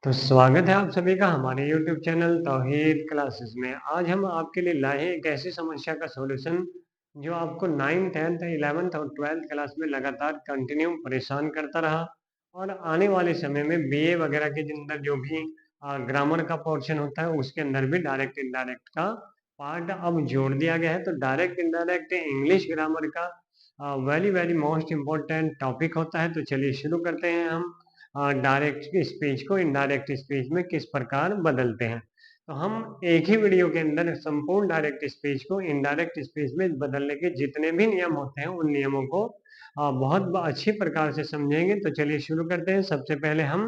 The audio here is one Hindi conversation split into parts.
तो स्वागत है आप सभी का हमारे YouTube चैनल तौहीद क्लासेस में। आज हम आपके लिए लाए हैं एक ऐसी समस्या का सॉल्यूशन जो आपको 9th, 10th, 11th और 12th क्लास में लगातार कंटिन्यू परेशान करता रहा और आने वाले समय में बीए वगैरह के अंदर जो भी ग्रामर का पोर्शन होता है उसके अंदर भी डायरेक्ट इनडायरेक्ट का पार्ट अब जोड़ दिया गया है। तो डायरेक्ट इनडायरेक्ट इंग्लिश ग्रामर का very very most important topic होता है। तो चलिए शुरू करते हैं हम डायरेक्ट स्पीच को इनडायरेक्ट स्पीच में किस प्रकार बदलते हैं। तो हम एक ही वीडियो के अंदर संपूर्ण डायरेक्ट स्पीच को इनडायरेक्ट स्पीच में बदलने के जितने भी नियम होते हैं उन नियमों को बहुत अच्छी प्रकार से समझेंगे। तो चलिए शुरू करते हैं। सबसे पहले हम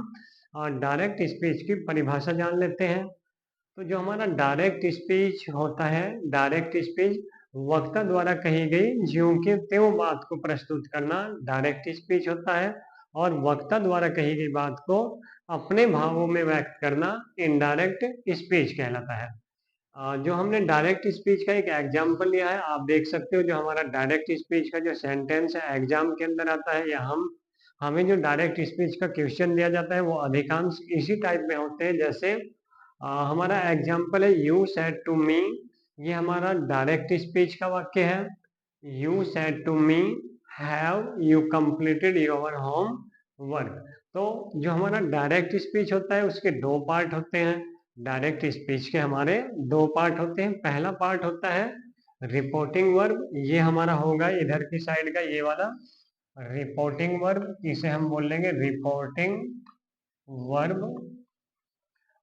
डायरेक्ट स्पीच की परिभाषा जान लेते हैं। तो जो हमारा डायरेक्ट स्पीच होता है, डायरेक्ट स्पीच वक्ता द्वारा कही गई ज्यों के त्यों बात को प्रस्तुत करना डायरेक्ट स्पीच होता है और वक्ता द्वारा कही गई बात को अपने भावों में व्यक्त करना इनडायरेक्ट स्पीच कहलाता है। जो हमने डायरेक्ट स्पीच का एक एग्जाम्पल लिया है, आप देख सकते हो जो हमारा डायरेक्ट स्पीच का जो सेंटेंस है एग्जाम के अंदर आता है या हमें जो डायरेक्ट स्पीच का क्वेश्चन दिया जाता है वो अधिकांश इसी टाइप में होते हैं। जैसे हमारा एग्जाम्पल है यू सेड टू मी, ये हमारा डायरेक्ट स्पीच का वाक्य है। You said to me have you completed your homework. तो जो हमारा डायरेक्ट स्पीच होता है उसके दो पार्ट होते हैं। डायरेक्ट स्पीच के हमारे दो पार्ट होते हैं। पहला पार्ट होता है रिपोर्टिंग वर्ब, ये हमारा होगा इधर की साइड का ये वाला रिपोर्टिंग वर्ब, इसे हम बोल लेंगे रिपोर्टिंग वर्ब।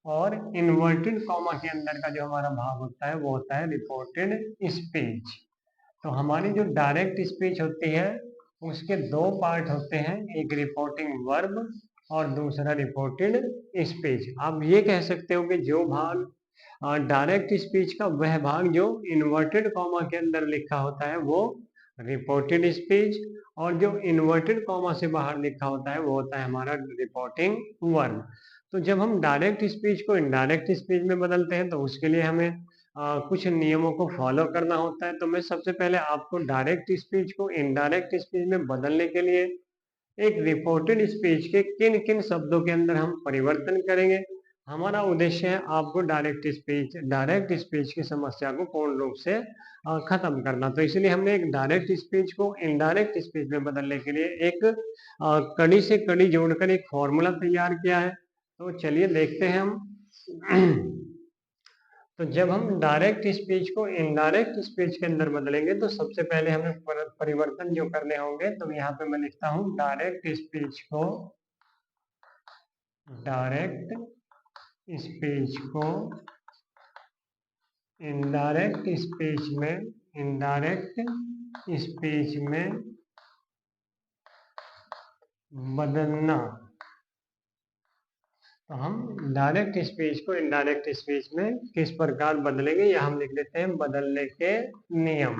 और इन्वर्टेड कॉमा के अंदर का जो हमारा भाग होता है वो होता है रिपोर्टेड स्पीच। तो हमारी जो डायरेक्ट स्पीच होती है उसके दो पार्ट होते हैं, एक रिपोर्टिंग वर्ब और दूसरा रिपोर्टेड स्पीच। आप ये कह सकते हो कि जो भाग डायरेक्ट स्पीच का वह भाग जो इन्वर्टेड कॉमा के अंदर लिखा होता है वो रिपोर्टेड स्पीच, और जो इन्वर्टेड कॉमा से बाहर लिखा होता है वो होता है हमारा रिपोर्टिंग वर्ब। तो जब हम डायरेक्ट स्पीच को इनडायरेक्ट स्पीच में बदलते हैं तो उसके लिए हमें कुछ नियमों को फॉलो करना होता है। तो मैं सबसे पहले आपको डायरेक्ट स्पीच को इनडायरेक्ट स्पीच में बदलने के लिए एक रिपोर्टेड स्पीच के किन किन शब्दों के अंदर हम परिवर्तन करेंगे। हमारा उद्देश्य है आपको डायरेक्ट स्पीच की समस्या को पूर्ण रूप से खत्म करना। तो इसलिए हमने एक डायरेक्ट स्पीच को इनडायरेक्ट स्पीच में बदलने के लिए एक कड़ी से कड़ी जोड़कर एक फॉर्मूला तैयार किया है। तो चलिए देखते हैं हम। तो जब हम डायरेक्ट स्पीच को इनडायरेक्ट स्पीच के अंदर बदलेंगे तो सबसे पहले हमें परिवर्तन जो करने होंगे, तो यहाँ पे मैं लिखता हूँ डायरेक्ट स्पीच को इनडायरेक्ट स्पीच में बदलना। तो हम डायरेक्ट स्पीच को इनडायरेक्ट स्पीच में किस प्रकार बदलेंगे या हम लिख लेते हैं बदलने के नियम।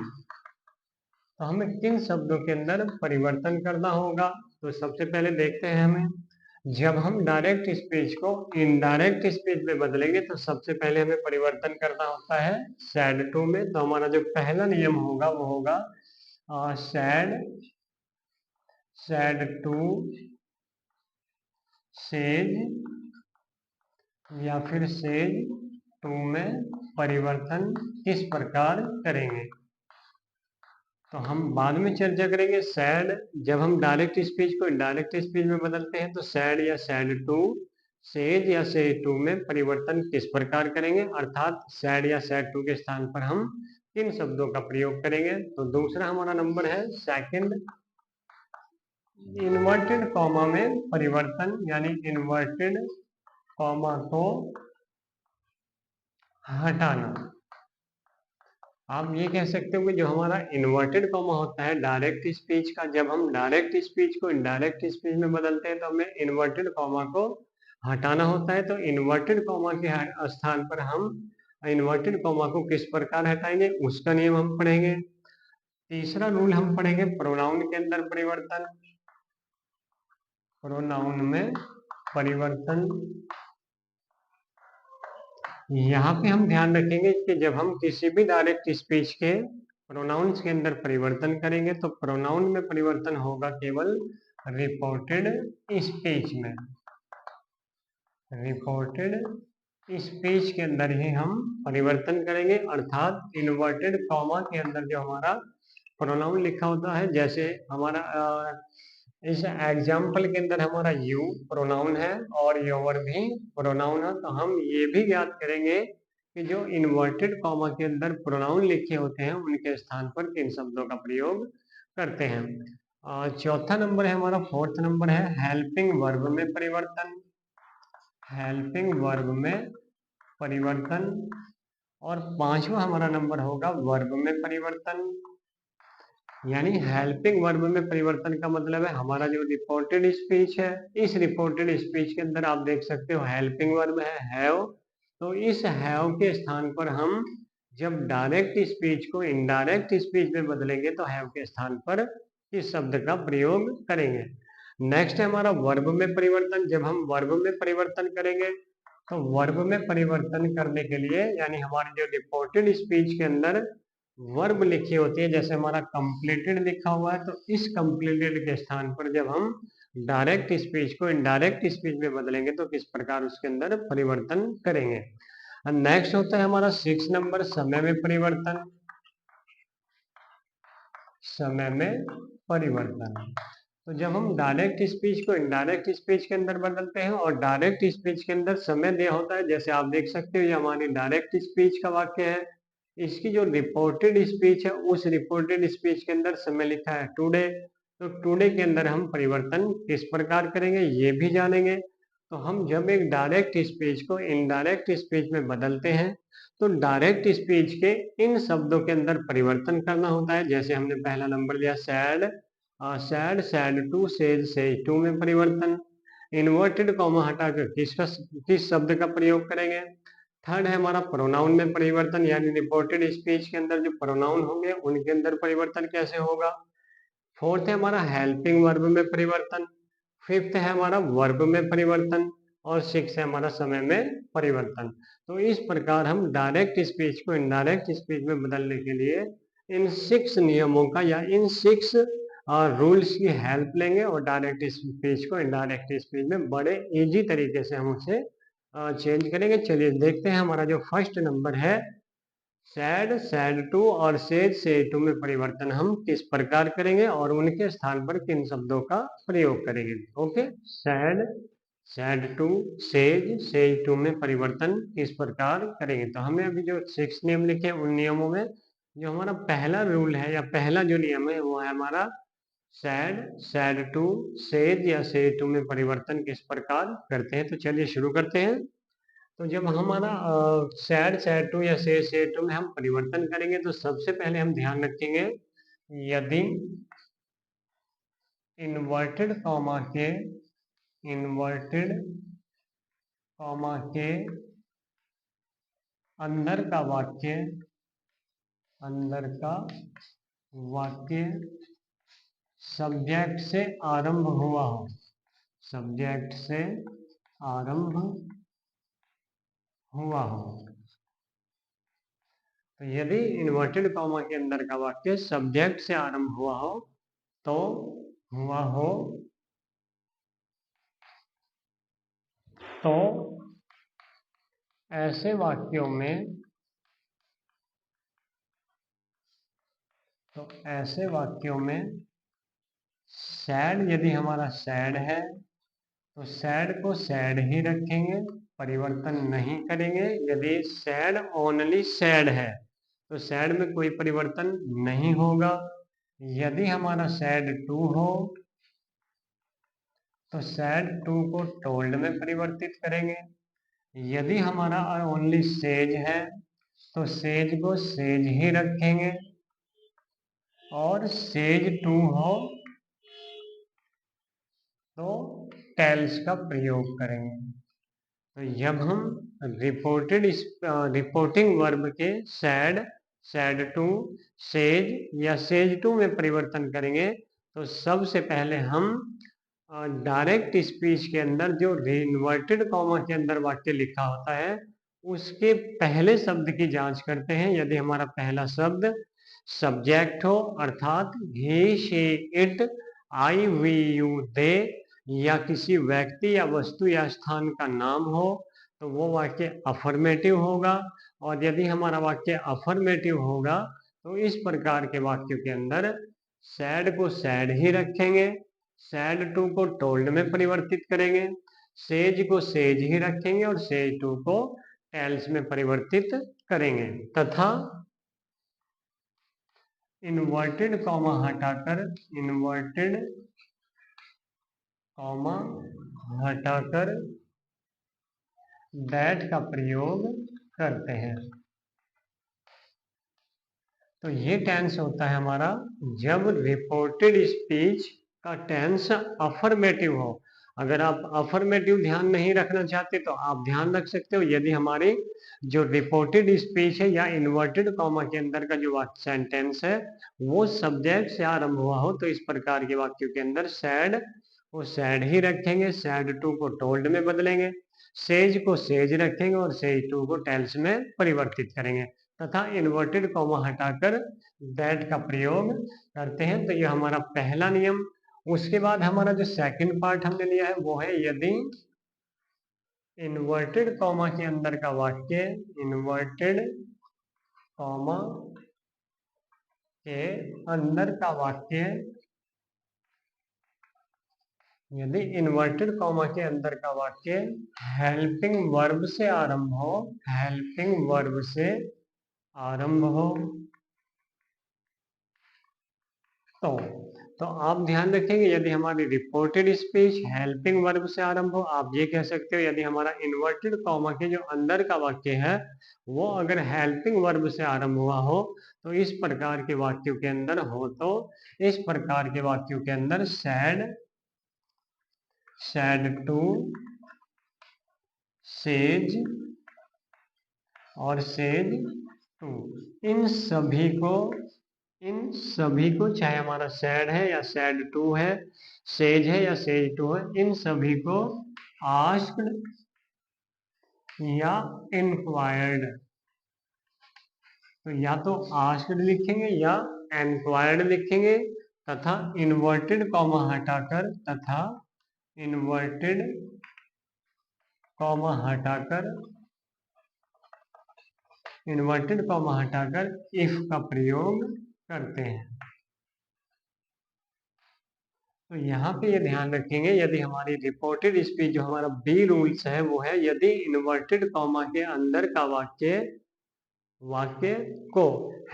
तो हमें किन शब्दों के अंदर परिवर्तन करना होगा, तो सबसे पहले देखते हैं हमें जब हम डायरेक्ट स्पीच को इनडायरेक्ट स्पीच में बदलेंगे तो सबसे पहले हमें परिवर्तन करना होता है सैड टू में। तो हमारा जो पहला नियम होगा वो होगा सैड टू सेज या फिर सेज टू में परिवर्तन किस प्रकार करेंगे तो हम बाद में चर्चा करेंगे। सैड जब हम डायरेक्ट स्पीच को इनडायरेक्ट स्पीच में बदलते हैं तो सैड या सैड टू, सेज या सेज टू में परिवर्तन किस प्रकार करेंगे, अर्थात सैड या सैड टू के स्थान पर हम किन शब्दों का प्रयोग करेंगे। तो दूसरा हमारा नंबर है सेकंड, इन्वर्टेड कॉमा में परिवर्तन, यानी इन्वर्टेड कॉमा को हटाना। आप ये कह सकते हो कि जो हमारा इन्वर्टेड कॉमा होता है डायरेक्ट स्पीच का, जब हम डायरेक्ट स्पीच को इनडायरेक्ट स्पीच में बदलते हैं तो हमें इन्वर्टेड कॉमा को हटाना होता है। तो इन्वर्टेड कॉमा के स्थान पर हम इन्वर्टेड कॉमा को किस प्रकार हटाएंगे उसका नियम हम पढ़ेंगे। तीसरा रूल हम पढ़ेंगे प्रोनाउन के अंदर परिवर्तन। प्रोनाउन में परिवर्तन, यहाँ पे हम ध्यान रखेंगे कि जब हम किसी भी डायरेक्ट स्पीच के प्रोनाउंस के अंदर परिवर्तन करेंगे तो प्रोनाउन में परिवर्तन होगा केवल रिपोर्टेड स्पीच में। रिपोर्टेड स्पीच के अंदर ही हम परिवर्तन करेंगे, अर्थात इन्वर्टेड कॉमा के अंदर जो हमारा प्रोनाउन लिखा होता है, जैसे हमारा इस एग्जाम्पल के अंदर हमारा यू प्रोनाउन है और योर भी प्रोनाउन है, तो हम ये भी ज्ञात करेंगे कि जो इन्वर्टेड कॉमा के अंदर प्रोनाउन लिखे होते हैं उनके स्थान पर किन शब्दों का प्रयोग करते हैं। चौथा नंबर है हमारा, फोर्थ नंबर है हेल्पिंग वर्ब में परिवर्तन। हेल्पिंग वर्ब में परिवर्तन। और पांचवा हमारा नंबर होगा वर्ब में परिवर्तन। यानी हेल्पिंग वर्ब में परिवर्तन का मतलब है हमारा जो रिपोर्टेड स्पीच है, इस रिपोर्टेड स्पीच के अंदर आप देख सकते हो हेल्पिंग वर्ब है हैव, तो इस हैव के स्थान पर हम जब डायरेक्ट स्पीच को इनडायरेक्ट स्पीच में बदलेंगे तो हैव के स्थान पर इस शब्द का प्रयोग करेंगे। नेक्स्ट है हमारा वर्ब में परिवर्तन। जब हम वर्ब में परिवर्तन करेंगे तो वर्ब में परिवर्तन करने के लिए यानी हमारी जो रिपोर्टेड स्पीच के अंदर वर्ब लिखी होती है, जैसे हमारा कंप्लीटेड लिखा हुआ है, तो इस कंप्लीटेड के स्थान पर जब हम डायरेक्ट स्पीच को इनडायरेक्ट स्पीच में बदलेंगे तो किस प्रकार उसके अंदर परिवर्तन करेंगे। नेक्स्ट होता है हमारा 6 नंबर समय में परिवर्तन। समय में परिवर्तन, तो जब हम डायरेक्ट स्पीच को इनडायरेक्ट स्पीच के अंदर बदलते हैं और डायरेक्ट स्पीच के अंदर समय दिया होता है, जैसे आप देख सकते हो ये हमारी डायरेक्ट स्पीच का वाक्य है, इसकी जो रिपोर्टेड स्पीच है उस रिपोर्टेड स्पीच के अंदर समय लिखा है टुडे, तो टुडे के अंदर हम परिवर्तन किस प्रकार करेंगे ये भी जानेंगे। तो हम जब एक डायरेक्ट स्पीच को इनडायरेक्ट स्पीच में बदलते हैं तो डायरेक्ट स्पीच के इन शब्दों के अंदर परिवर्तन करना होता है, जैसे हमने पहला नंबर लिया said, said said to says to में परिवर्तन। इन्वर्टेड कॉमा हटाकर किस शब्द का प्रयोग करेंगे। थर्ड है हमारा प्रोनाउन में परिवर्तन, यानी रिपोर्टेड स्पीच के अंदर जो प्रोनाउन होंगे उनके अंदर परिवर्तन कैसे होगा। फोर्थ है हमारा हेल्पिंग वर्ब में परिवर्तन। फिफ्थ है हमारा वर्ब में परिवर्तन। और सिक्स है हमारा समय में परिवर्तन। तो इस प्रकार हम डायरेक्ट स्पीच को इनडायरेक्ट स्पीच में बदलने के लिए इन 6 नियमों का या इन 6 रूल्स की हेल्प लेंगे और डायरेक्ट स्पीच को इनडायरेक्ट स्पीच में बड़े इजी तरीके से हम उसे चेंज करेंगे। चलिए देखते हैं हमारा जो फर्स्ट नंबर है सैड सैड टू और सेज टू में परिवर्तन हम किस प्रकार करेंगे और उनके स्थान पर किन शब्दों का प्रयोग करेंगे। Okay, said said to says to में परिवर्तन किस प्रकार करेंगे। तो हमें अभी जो 6 नियम लिखे उन नियमों में जो हमारा पहला रूल है या पहला जो नियम है वो है हमारा सैड सैड टू सेज या सेज टू में परिवर्तन किस प्रकार करते हैं। तो चलिए शुरू करते हैं। तो जब हमारा सैड सैड टू या सेड टू में हम परिवर्तन करेंगे तो सबसे पहले हम ध्यान रखेंगे यदि इन्वर्टेड कॉमा के इन्वर्टेड कॉमा के अंदर का वाक्य सब्जेक्ट से आरंभ हुआ हो, सब्जेक्ट से आरंभ हुआ हो। तो यदि इन्वर्टेड कॉमा के अंदर का वाक्य सब्जेक्ट से आरंभ हुआ हो तो हुआ हो तो ऐसे वाक्यों में सैड, यदि हमारा सैड है तो सैड को सैड ही रखेंगे, परिवर्तन नहीं करेंगे। यदि सैड ओनली सैड है तो सैड में कोई परिवर्तन नहीं होगा। यदि हमारा सैड टू हो तो सैड टू को टोल्ड में परिवर्तित करेंगे। यदि हमारा ओनली सेज है तो सेज को सेज ही रखेंगे और सेज टू हो तो टेल्स का प्रयोग करेंगे। तो जब हम रिपोर्टिंग वर्ब के सैड सैड टू सेज या सेज टू में परिवर्तन करेंगे तो सबसे पहले हम डायरेक्ट स्पीच के अंदर जो इन्वर्टेड कॉमा के अंदर वाक्य लिखा होता है उसके पहले शब्द की जांच करते हैं। यदि हमारा पहला शब्द सब्जेक्ट हो अर्थात he she it I we you they, या किसी व्यक्ति या वस्तु या स्थान का नाम हो तो वो वाक्य अफर्मेटिव होगा। और यदि हमारा वाक्य अफर्मेटिव होगा तो इस प्रकार के वाक्यों के अंदर सैड को सैड ही रखेंगे, सैड टू को टोल्ड में परिवर्तित करेंगे, सेज को सेज ही रखेंगे और सेज टू को टेल्स में परिवर्तित करेंगे, तथा इन्वर्टेड कॉमा हटाकर इन्वर्टेड कॉमा हटाकर दैट का प्रयोग करते हैं। तो ये टेंस होता है हमारा जब रिपोर्टेड स्पीच का टेंस अफर्मेटिव हो। अगर आप अफर्मेटिव ध्यान नहीं रखना चाहते तो आप ध्यान रख सकते हो, यदि हमारी जो रिपोर्टेड स्पीच है या इन्वर्टेड कॉमा के अंदर का जो सेंटेंस है वो सब्जेक्ट से आरंभ हुआ हो तो इस प्रकार के वाक्यों के अंदर सैड को सैड ही रखेंगे, सैड टू को टोल्ड में बदलेंगे, सेज को सेज रखेंगे और सेज टू को टेल्स में परिवर्तित करेंगे, तथा इन्वर्टेड कॉमा हटाकर दैट का प्रयोग करते हैं। तो यह हमारा पहला नियम। उसके बाद हमारा जो सेकंड पार्ट हमने लिया है वो है यदि इन्वर्टेड कॉमा के अंदर का वाक्य इन्वर्टेड कॉमा के अंदर का वाक्य यदि इन्वर्टेड कॉमा के अंदर का वाक्य हेल्पिंग वर्ब से आरंभ हो, हेल्पिंग वर्ब से आरंभ हो तो आप ध्यान रखेंगे यदि हमारी रिपोर्टेड स्पीच हेल्पिंग वर्ब से आरंभ हो, आप ये कह सकते हो यदि हमारा इन्वर्टेड कॉमा के जो अंदर का वाक्य है वो अगर हेल्पिंग वर्ब से आरंभ हुआ हो तो इस प्रकार के वाक्यों के अंदर हो तो इस प्रकार के वाक्यों के अंदर सैड, सैड टू, सेज और सेज टू, इन सभी को चाहे हमारा सैड है या सैड टू है, सेज है या सेज टू है, इन सभी को आस्क्ड या इंक्वायर्ड, तो या तो आस्क्ड लिखेंगे या इंक्वायर्ड लिखेंगे, तथा इन्वर्टेड कॉमा हटाकर इन्वर्टेड कॉमा हटाकर इफ का प्रयोग करते हैं। तो यहाँ पे ये ध्यान रखेंगे यदि हमारी रिपोर्टेड स्पीच जो हमारा बी रूल्स है वो है यदि इन्वर्टेड कॉमा के अंदर का वाक्य को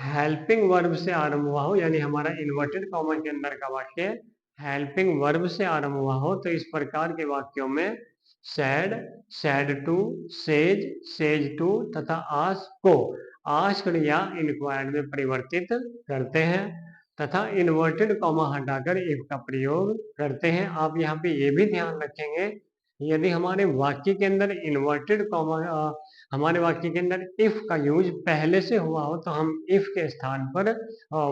हेल्पिंग वर्ब से आरंभ हुआ हो, यानी हमारा इन्वर्टेड कॉमा के अंदर का वाक्य हेल्पिंग वर्ब से आरंभ हुआ हो तो इस प्रकार के वाक्यों में said, said to, says, says to तथा आस्क्ड या इंक्वायर्ड में परिवर्तित करते हैं, तथा इन्वर्टेड कॉमा हटाकर इफ का प्रयोग करते हैं। आप यहाँ पे ये भी ध्यान रखेंगे यदि हमारे वाक्य के अंदर इन्वर्टेड कॉमा हमारे वाक्य के अंदर इफ का यूज पहले से हुआ हो तो हम इफ के स्थान पर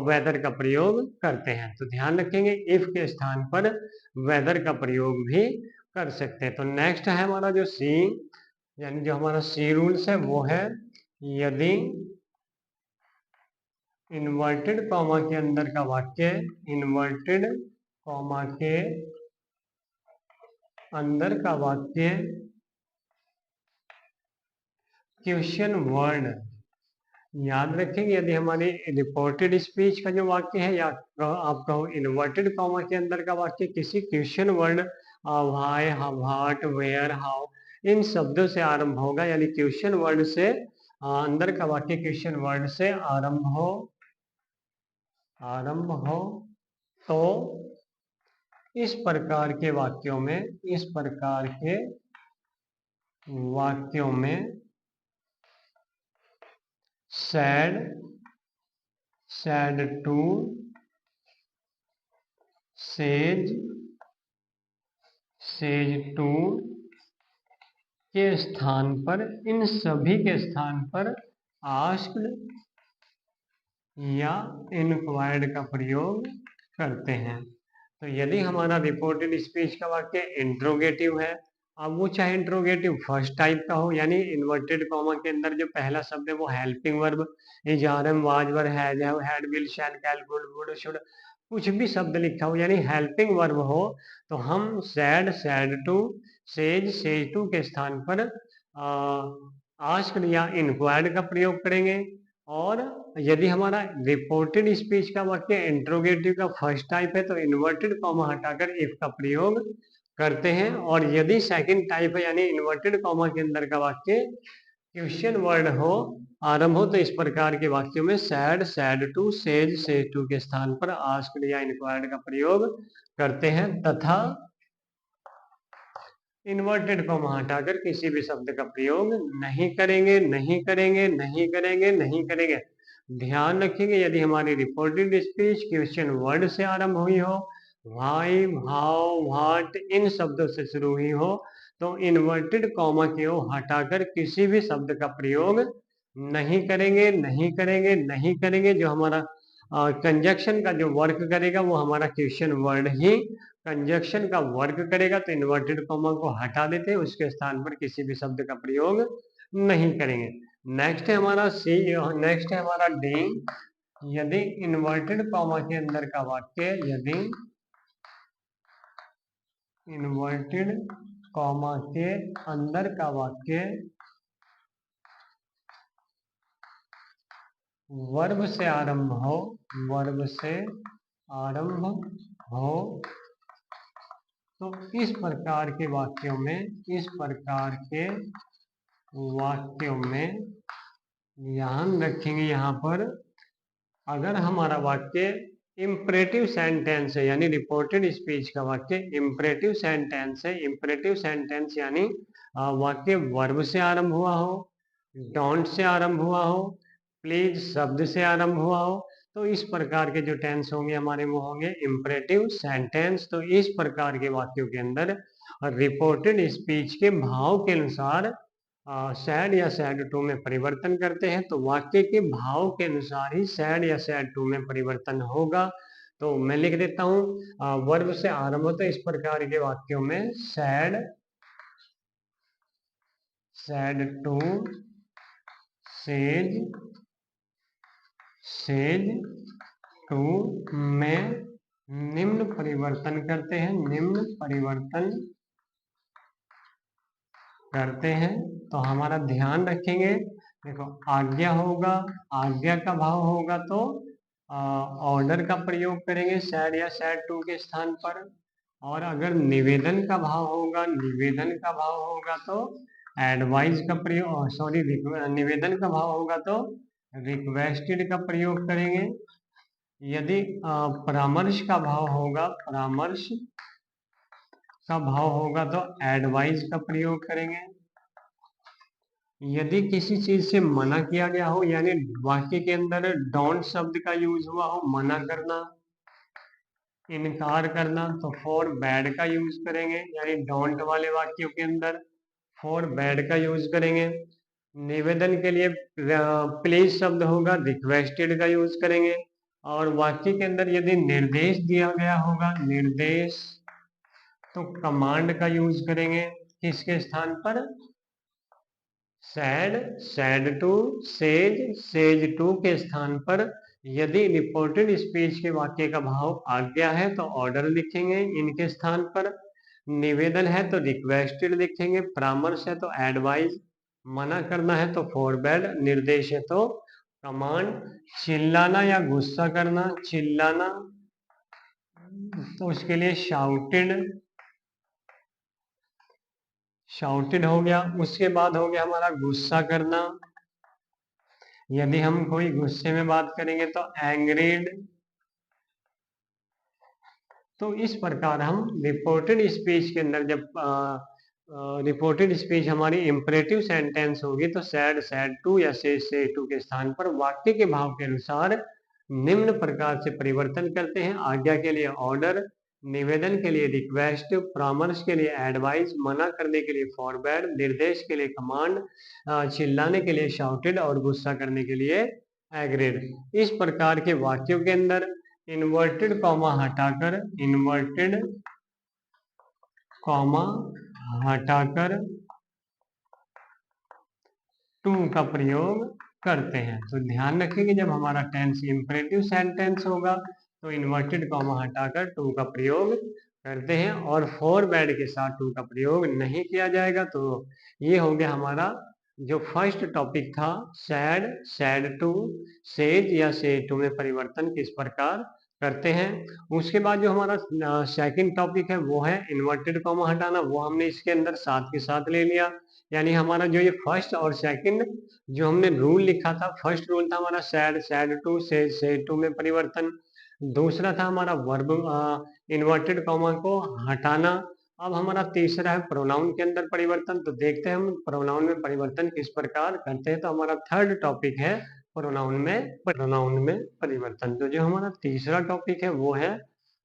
वेदर का प्रयोग करते हैं। तो ध्यान रखेंगे इफ के स्थान पर वेदर का प्रयोग भी कर सकते हैं। तो नेक्स्ट है हमारा जो सी, यानी जो हमारा सी रूल्स है वो है यदि इन्वर्टेड कॉमा के अंदर का वाक्य इन्वर्टेड कॉमा के अंदर का वाक्य क्वेश्चन वर्ड, याद रखेंगे यदि हमारी रिपोर्टेड स्पीच का जो वाक्य है या आप कहो इन्वर्टेड कॉमा के अंदर का वाक्य किसी question word why, what, where, how इन शब्दों से आरंभ होगा, यानी क्वेश्चन वर्ड से अंदर का वाक्य क्वेश्चन वर्ड से आरंभ हो तो इस प्रकार के वाक्यों में said, said to, says, says to के स्थान पर इन सभी के स्थान पर आस्क्ड या इंक्वायर्ड का प्रयोग करते हैं। तो यदि हमारा रिपोर्टेड स्पीच का वाक्य इंट्रोगेटिव है, अब वो चाहे इंट्रोगेटिव फर्स्ट टाइप का हो, यानी इन्वर्टेड कॉमा के अंदर जो पहला शब्द है वो helping verb is, are, am, was, were, has, have, had, will, shall, can, could, would, should कुछ भी शब्द लिखा हो यानी हेल्पिंग वर्ब हो, तो हम said, said to, says, says to के स्थान पर आस्क्ड या इंक्वायर्ड का प्रयोग करेंगे। और यदि हमारा रिपोर्टेड स्पीच का वाक्य इंट्रोगेटिव का फर्स्ट टाइप है तो इन्वर्टेड कॉमा हटाकर इफ का प्रयोग करते हैं। और यदि सेकंड टाइप है यानी इन्वर्टेड कॉमा के अंदर का वाक्य क्वेश्चन वर्ड हो, आरंभ हो, तो इस प्रकार के वाक्यों में said, said to, says, says to के स्थान पर आस्क्ड या इंक्वायर्ड का प्रयोग करते हैं तथा इन्वर्टेड कॉमा हटाकर किसी भी शब्द का प्रयोग नहीं करेंगे, नहीं करेंगे, नहीं करेंगे, नहीं करेंगे। ध्यान रखेंगे यदि हमारी रिपोर्टेड स्पीच क्वेश्चन वर्ड से आरंभ हुई हो, व्हाई, हाउ, व्हाट इन शब्दों से शुरू हुई हो, तो इन्वर्टेड कॉमा की ओर हटाकर किसी भी शब्द का प्रयोग नहीं करेंगे, नहीं करेंगे, नहीं करेंगे। जो हमारा कंजक्शन का जो वर्क करेगा वो हमारा क्वेश्चन वर्ड ही कंजक्शन का वर्क करेगा, तो इन्वर्टेड कॉमा को हटा देते हैं, उसके स्थान पर किसी भी शब्द का प्रयोग नहीं करेंगे। नेक्स्ट है हमारा सी, नेक्स्ट है हमारा डी। यदि इन्वर्टेड कॉमा के अंदर का वाक्य, यदि इन्वर्टेड कॉमा के अंदर का वाक्य वर्ब से आरंभ हो, वर्ब से आरंभ हो, तो इस प्रकार के वाक्यों में, इस प्रकार के वाक्यों में ध्यान रखेंगे यहाँ पर, अगर हमारा वाक्य इम्परेटिव सेंटेंस है यानी रिपोर्टेड स्पीच का वाक्य इम्परेटिव सेंटेंस है, इम्परेटिव सेंटेंस यानी वाक्य वर्ब से आरंभ हुआ हो, डोंट से आरंभ हुआ हो, प्लीज शब्द से आरंभ हुआ हो, तो इस प्रकार के जो टेंस होंगे हमारे वो होंगे इम्परेटिव सेंटेंस। तो इस प्रकार के वाक्यों के अंदर रिपोर्टेड स्पीच के भाव के अनुसार सैड या सैड टू में परिवर्तन करते हैं, तो वाक्य के भाव के अनुसार ही सैड या सैड टू में परिवर्तन होगा। तो मैं लिख देता हूं, वर्ब से आरंभ होता है इस प्रकार के वाक्यों में said, said to, says, says to में निम्न परिवर्तन करते हैं, निम्न परिवर्तन करते हैं। तो हमारा ध्यान रखेंगे, देखो आज्ञा होगा, आज्ञा का भाव होगा तो ऑर्डर का प्रयोग करेंगे सैड या सैड टू के स्थान पर। और अगर निवेदन का भाव होगा, निवेदन का भाव होगा तो एडवाइस का प्रयोग, सॉरी निवेदन का भाव होगा तो रिक्वेस्टेड का प्रयोग करेंगे। यदि परामर्श का भाव होगा, परामर्श का भाव होगा तो एडवाइस का प्रयोग करेंगे। यदि किसी चीज से मना किया गया हो यानी वाक्य के अंदर डोंट शब्द का यूज हुआ हो, मना करना, इनकार करना, तो फॉर बैड का यूज करेंगे यानी डोंट वाले वाक्यों के अंदर फॉर बैड का यूज करेंगे। निवेदन के लिए प्लीज शब्द होगा, रिक्वेस्टेड का यूज करेंगे। और वाक्य के अंदर यदि निर्देश दिया गया होगा, निर्देश, तो कमांड का यूज करेंगे किसके स्थान पर, said, said to, says, says to के स्थान पर। यदि रिपोर्टेड स्पीच के वाक्य का भाव आज्ञा है तो ऑर्डर लिखेंगे इनके स्थान पर, निवेदन है तो रिक्वेस्टेड लिखेंगे, परामर्श है तो एडवाइस, मना करना है तो फॉरबैड, निर्देश है तो कमांड, चिल्लाना या गुस्सा करना, चिल्लाना तो उसके लिए शाउटेड, शाउटेड हो गया। उसके बाद हो गया हमारा गुस्सा करना, यदि हम कोई गुस्से में बात करेंगे तो एंग्रीड। तो इस प्रकार हम रिपोर्टेड स्पीच के अंदर जब रिपोर्टेड स्पीच हमारी इंपरेटिव सेंटेंस होगी तो सैड, सैड टू या से टू के स्थान पर वाक्य के भाव के अनुसार निम्न प्रकार से परिवर्तन करते हैं। आज्ञा के लिए ऑर्डर, निवेदन के लिए रिक्वेस्ट, परामर्श के लिए एडवाइस, मना करने के लिए फॉरवर्ड, निर्देश के लिए कमांड, चिल्लाने के लिए शाउटेड और गुस्सा करने के लिए एग्रीड। इस प्रकार के वाक्यों के अंदर इन्वर्टेड कॉमा हटाकर, इन्वर्टेड कॉमा हटाकर टू का प्रयोग करते हैं। तो ध्यान रखेंगे जब हमारा टेंस इंपरेटिव सेंटेंस होगा तो इन्वर्टेड कॉमा हटाकर टू का प्रयोग करते हैं और फॉर बैड के साथ टू का प्रयोग नहीं किया जाएगा। तो ये हो गया हमारा जो फर्स्ट टॉपिक था, सैड, सैड टू, सेज या सेज टू में परिवर्तन किस प्रकार करते हैं। उसके बाद जो हमारा सेकंड टॉपिक है वो है इन्वर्टेड कॉमा हटाना, वो हमने इसके अंदर साथ के साथ ले लिया। यानी हमारा जो ये फर्स्ट और सेकंड जो हमने रूल लिखा था, फर्स्ट रूल था हमारा said, said to, says to में परिवर्तन। दूसरा था हमारा वर्ब इन्वर्टेड कॉमा को हटाना। अब हमारा तीसरा है प्रोनाउन के अंदर परिवर्तन। तो देखते हैं हम प्रोनाउन में परिवर्तन किस प्रकार करते हैं। तो हमारा थर्ड टॉपिक है प्रोनाउन में परिवर्तन। तो जो हमारा तीसरा टॉपिक है वो है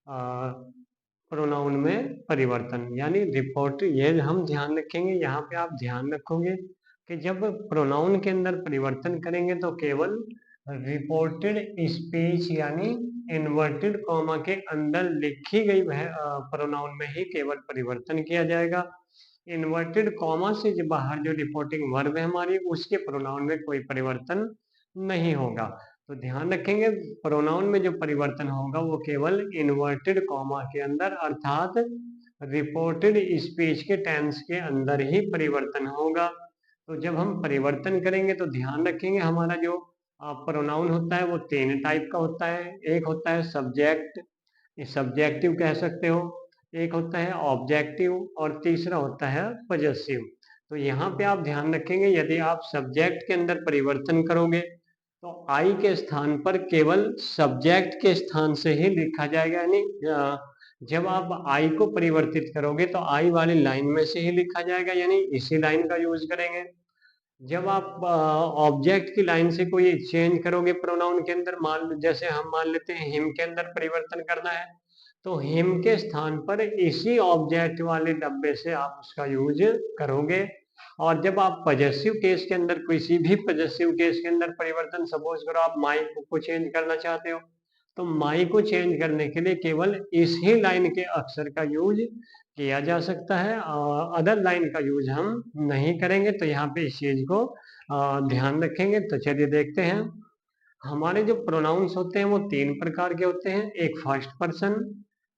प्रोनाउन में परिवर्तन, यानी रिपोर्ट। ये हम ध्यान रखेंगे, यहाँ पे आप ध्यान रखोगे कि जब प्रोनाउन के अंदर परिवर्तन करेंगे तो केवल रिपोर्टेड स्पीच यानी इन्वर्टेड कॉमा के अंदर लिखी गई प्रोनाउन में ही केवल परिवर्तन किया जाएगा। इन्वर्टेड कॉमा से जो बाहर जो रिपोर्टिंग वर्ब है हमारी, उसके प्रोनाउन में कोई परिवर्तन नहीं होगा। तो ध्यान रखेंगे प्रोनाउन में जो परिवर्तन होगा वो केवल इन्वर्टेड कॉमा के अंदर अर्थात रिपोर्टेड स्पीच के टेंस के अंदर ही परिवर्तन होगा। तो जब हम परिवर्तन करेंगे तो ध्यान रखेंगे हमारा जो प्रोनाउन होता है वो तीन टाइप का होता है। एक होता है सब्जेक्ट, सब्जेक्टिव कह सकते हो, एक होता है ऑब्जेक्टिव और तीसरा होता है पजेसिव। तो यहाँ पे आप ध्यान रखेंगे यदि आप सब्जेक्ट के अंदर परिवर्तन करोगे तो आई के स्थान पर केवल सब्जेक्ट के स्थान से ही लिखा जाएगा। यानी जब आप आई को परिवर्तित करोगे तो आई वाली लाइन में से ही लिखा जाएगा, यानी इसी लाइन का यूज करेंगे। जब आप ऑब्जेक्ट की लाइन से कोई चेंज करोगे प्रोनाउन के अंदर, जैसे हम मान लेते हैं हिम के अंदर परिवर्तन करना है, तो हिम के स्थान पर इसी ऑब्जेक्ट वाले डब्बे से आप उसका यूज करोगे। और जब आप पजेसिव केस के अंदर, किसी भी पजेसिव केस के अंदर परिवर्तन, सपोज करो आप माई को चेंज करना चाहते हो, तो माई को चेंज करने के लिए केवल इसी लाइन के अक्षर का यूज किया जा सकता है, अदर लाइन का यूज हम नहीं करेंगे। तो यहाँ पे इस चीज को ध्यान रखेंगे। तो चलिए देखते हैं। हमारे जो प्रोनाउंस होते हैं वो तीन प्रकार के होते हैं, एक फर्स्ट पर्सन,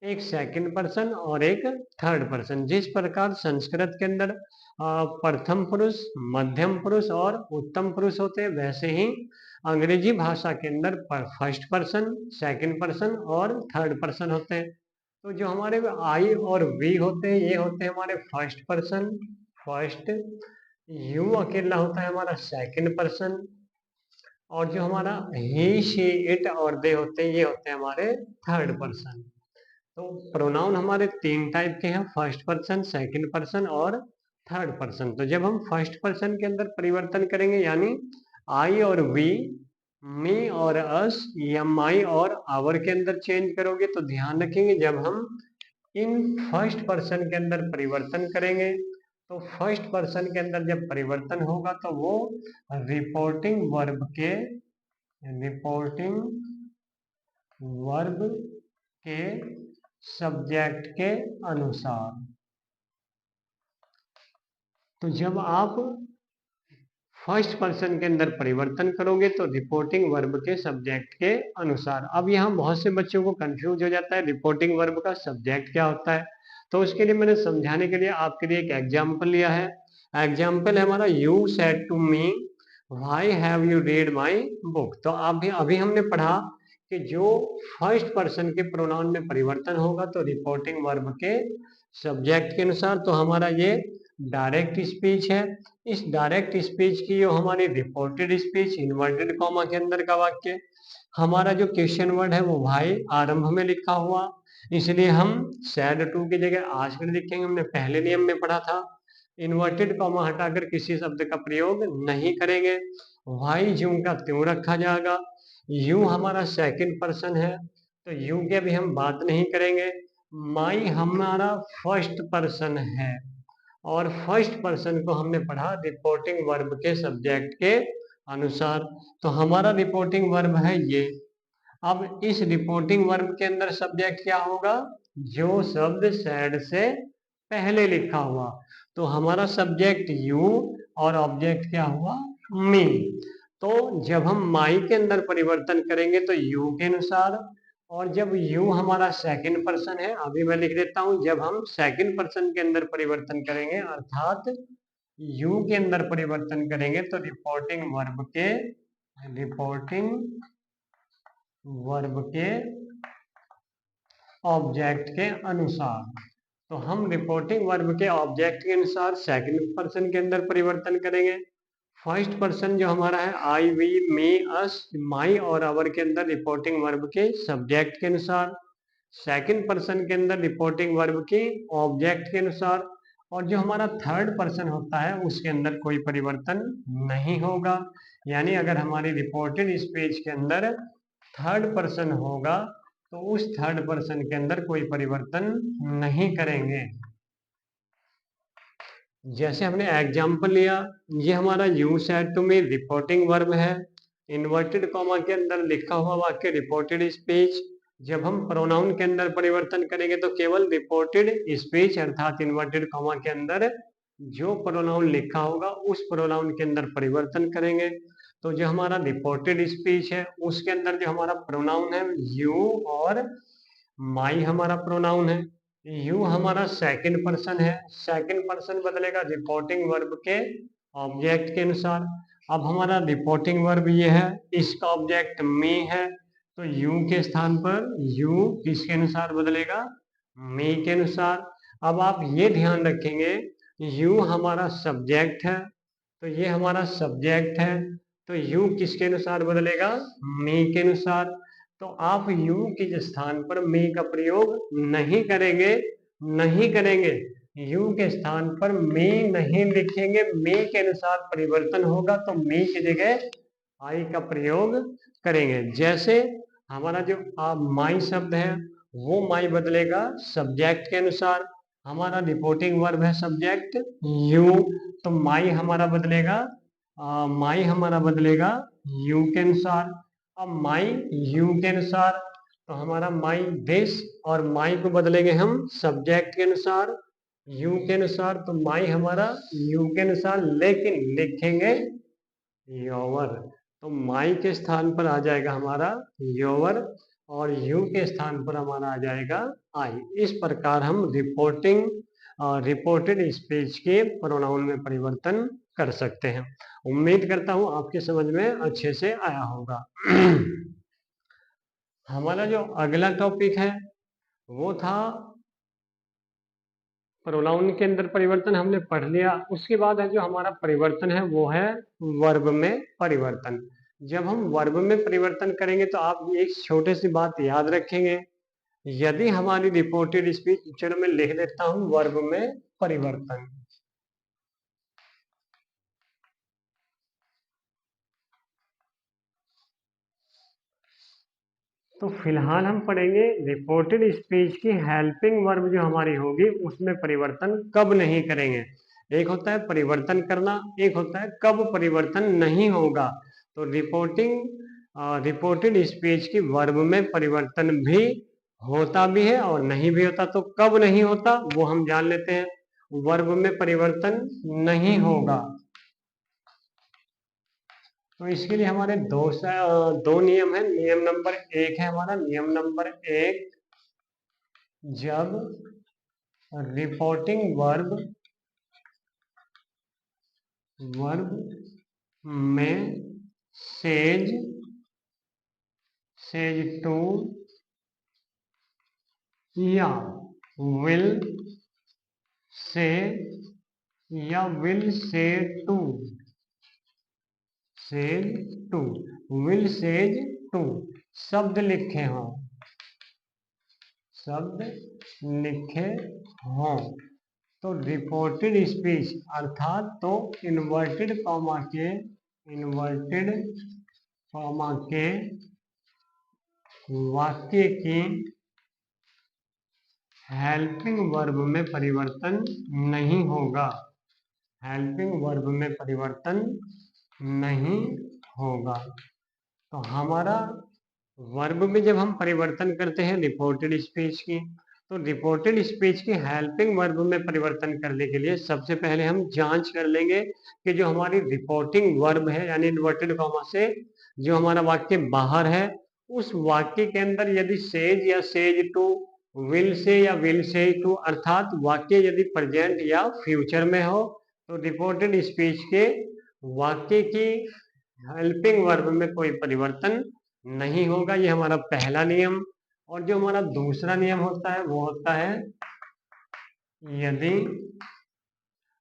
एक सेकंड पर्सन और एक थर्ड पर्सन। जिस प्रकार संस्कृत के अंदर प्रथम पुरुष, मध्यम पुरुष और उत्तम पुरुष होते हैं, वैसे ही अंग्रेजी भाषा के अंदर फर्स्ट पर्सन, सेकंड पर्सन और थर्ड पर्सन होते हैं। तो जो हमारे आई और वी होते हैं ये होते हैं हमारे फर्स्ट पर्सन, फर्स्ट। यू अकेला होता है हमारा सेकंड पर्सन, और जो हमारा ही, शी, इट और दे होते हैं ये होते हैं हमारे थर्ड पर्सन। तो प्रोनाउन हमारे तीन टाइप के हैं, फर्स्ट पर्सन, सेकंड पर्सन और थर्ड पर्सन। तो जब हम फर्स्ट पर्सन के अंदर परिवर्तन करेंगे यानी आई और वी, मी और अस या माई और आवर के अंदर चेंज करोगे, तो ध्यान रखेंगे जब हम इन फर्स्ट पर्सन के अंदर परिवर्तन करेंगे तो फर्स्ट पर्सन के अंदर जब परिवर्तन होगा तो वो रिपोर्टिंग वर्ब के सब्जेक्ट के अनुसार। तो जब आप फर्स्ट पर्सन के अंदर परिवर्तन करोगे तो रिपोर्टिंग वर्ब के सब्जेक्ट के अनुसार। अब यहाँ बहुत से बच्चों को कंफ्यूज हो जाता है रिपोर्टिंग वर्ब का सब्जेक्ट क्या होता है। तो उसके लिए मैंने समझाने के लिए आपके लिए एक एग्जाम्पल लिया है। एग्जाम्पल है हमारा, you said to me why have you read my book. तो अभी हमने पढ़ा कि जो फर्स्ट पर्सन के प्रोनाउन में परिवर्तन होगा तो रिपोर्टिंग वर्ब के सब्जेक्ट के अनुसार। तो हमारा ये डायरेक्ट स्पीच है। इस डायरेक्ट स्पीच की जो हमारी रिपोर्टेड स्पीच, इन्वर्टेड कॉमा के अंदर का वाक्य, हमारा जो क्वेश्चन वर्ड है वो भाई आरंभ में लिखा हुआ, इसलिए हम सैड टू की जगह आज कर लिखेंगे। हमने पहले नियम में पढ़ा था इन्वर्टेड कॉमा हटाकर किसी शब्द का प्रयोग नहीं करेंगे। वाई जू का त्यों रखा जाएगा। यू हमारा सेकंड पर्सन है तो यू की अभी हम बात नहीं करेंगे। माई हमारा फर्स्ट पर्सन है और फर्स्ट पर्सन को हमने पढ़ा रिपोर्टिंग वर्ब के सब्जेक्ट के अनुसार। तो हमारा रिपोर्टिंग वर्ब है ये। अब इस रिपोर्टिंग वर्ब के अंदर सब्जेक्ट क्या होगा, जो शब्द सैड से पहले लिखा हुआ। तो हमारा सब्जेक्ट यू और ऑब्जेक्ट क्या हुआ, मी। तो जब हम माई के अंदर परिवर्तन करेंगे तो यू के अनुसार, और जब यू हमारा सेकंड पर्सन है, अभी मैं लिख देता हूं, जब हम सेकंड पर्सन के अंदर परिवर्तन करेंगे अर्थात यू के अंदर परिवर्तन करेंगे तो रिपोर्टिंग वर्ब के ऑब्जेक्ट के अनुसार, तो हम रिपोर्टिंग वर्ब के ऑब्जेक्ट के अनुसार सेकंड पर्सन के अंदर परिवर्तन करेंगे। फर्स्ट पर्सन जो हमारा है आई, वी, मी, अस, माई और अवर के अंदर रिपोर्टिंग वर्ब के सब्जेक्ट के अनुसार, सेकंड पर्सन के अंदर रिपोर्टिंग वर्ब के ऑब्जेक्ट के अनुसार, और जो हमारा थर्ड पर्सन होता है उसके अंदर कोई परिवर्तन नहीं होगा। यानी अगर हमारी रिपोर्टेड स्पीच के अंदर थर्ड पर्सन होगा तो उस थर्ड पर्सन के अंदर कोई परिवर्तन नहीं करेंगे। जैसे हमने एग्जाम्पल लिया, ये हमारा you said to me reporting verb है, इन्वर्टेड कॉमा के अंदर लिखा हुआ वाक्य रिपोर्टेड स्पीच। जब हम प्रोनाउन के अंदर परिवर्तन करेंगे तो केवल रिपोर्टेड स्पीच अर्थात इन्वर्टेड कॉमा के अंदर जो प्रोनाउन लिखा होगा उस प्रोनाउन के अंदर परिवर्तन करेंगे। तो जो हमारा रिपोर्टेड स्पीच है उसके अंदर जो हमारा प्रोनाउन है यू और माई हमारा प्रोनाउन है। यू हमारा सेकंड पर्सन है, सेकंड पर्सन बदलेगा रिपोर्टिंग वर्ब के ऑब्जेक्ट के अनुसार। अब हमारा रिपोर्टिंग वर्ब ये है, इसका ऑब्जेक्ट मी है, तो यू के स्थान पर यू किसके अनुसार बदलेगा, मी के अनुसार। अब आप ये ध्यान रखेंगे यू हमारा सब्जेक्ट है, तो ये हमारा सब्जेक्ट है, तो यू किसके अनुसार बदलेगा, मी के अनुसार। तो आप यू के स्थान पर मी का प्रयोग नहीं करेंगे, नहीं करेंगे, यू के स्थान पर मी नहीं लिखेंगे, मी के अनुसार परिवर्तन होगा तो मी की जगह आई का प्रयोग करेंगे। जैसे हमारा जो माई शब्द है वो माई बदलेगा सब्जेक्ट के अनुसार, हमारा रिपोर्टिंग वर्ब है सब्जेक्ट यू, तो माई हमारा बदलेगा यू के अनुसार। अब माई यू के अनुसार, तो हमारा माई दिस और माई को बदलेंगे हम सब्जेक्ट के अनुसार यू के अनुसार, तो माई हमारा यू के अनुसार, लेकिन लिखेंगे योवर, तो माई के स्थान पर आ जाएगा हमारा योवर और यू के स्थान पर हमारा आ जाएगा आई। इस प्रकार हम रिपोर्टेड स्पीच के प्रोनाउन में परिवर्तन कर सकते हैं। उम्मीद करता हूं आपके समझ में अच्छे से आया होगा। हमारा जो अगला टॉपिक है वो था प्रोनाउन के अंदर परिवर्तन, हमने पढ़ लिया। उसके बाद है जो हमारा परिवर्तन है वो है वर्ब में परिवर्तन। जब हम वर्ब में परिवर्तन करेंगे तो आप एक छोटी सी बात याद रखेंगे, यदि हमारी रिपोर्टेड स्पीच, चलो मैं लिख देता हूं वर्ब में परिवर्तन, तो फिलहाल हम पढ़ेंगे रिपोर्टेड स्पीच की हेल्पिंग वर्ब जो हमारी होगी उसमें परिवर्तन कब नहीं करेंगे। एक होता है परिवर्तन करना, एक होता है कब परिवर्तन नहीं होगा। तो रिपोर्टेड स्पीच की वर्ब में परिवर्तन भी होता भी है और नहीं भी होता। तो कब नहीं होता वो हम जान लेते हैं, वर्ब में परिवर्तन नहीं होगा। तो इसके लिए हमारे दो नियम है। नियम नंबर एक है हमारा, नियम नंबर एक, जब रिपोर्टिंग वर्ब में सेज टू या will say to will says to शब्द लिखे हों, तो रिपोर्टेड स्पीच अर्थात तो इन्वर्टेड कॉमा के वाक्य की हेल्पिंग वर्ब में परिवर्तन नहीं होगा, हेल्पिंग वर्ब में परिवर्तन नहीं होगा। तो हमारा वर्ब में जब हम परिवर्तन करते हैं रिपोर्टेड स्पीच की, तो रिपोर्टेड स्पीच की हेल्पिंग वर्ब में परिवर्तन करने के लिए सबसे पहले हम जांच कर लेंगे कि जो हमारी रिपोर्टिंग वर्ब है यानी इन्वर्टेड कॉमा से जो हमारा वाक्य बाहर है उस वाक्य के अंदर यदि सेज या सेज टू, विल से या विल से टू, अर्थात वाक्य यदि प्रेजेंट या फ्यूचर में हो तो रिपोर्टेड स्पीच के वाक्य की हेल्पिंग वर्ब में कोई परिवर्तन नहीं होगा। ये हमारा पहला नियम। और जो हमारा दूसरा नियम होता है वो होता है यदि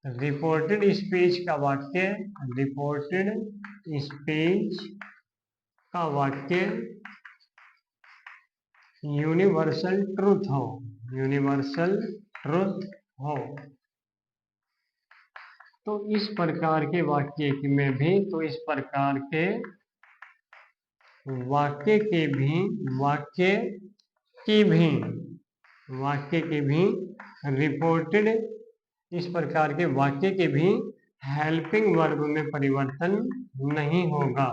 रिपोर्टेड स्पीच का वाक्य, रिपोर्टेड स्पीच का वाक्य यूनिवर्सल ट्रुथ हो, यूनिवर्सल ट्रुथ हो, तो इस प्रकार के वाक्य में भी, तो इस प्रकार के वाक्य के भी, वाक्य की भी, वाक्य के भी रिपोर्टेड, इस प्रकार के वाक्य के भी हेल्पिंग वर्ब में परिवर्तन नहीं होगा।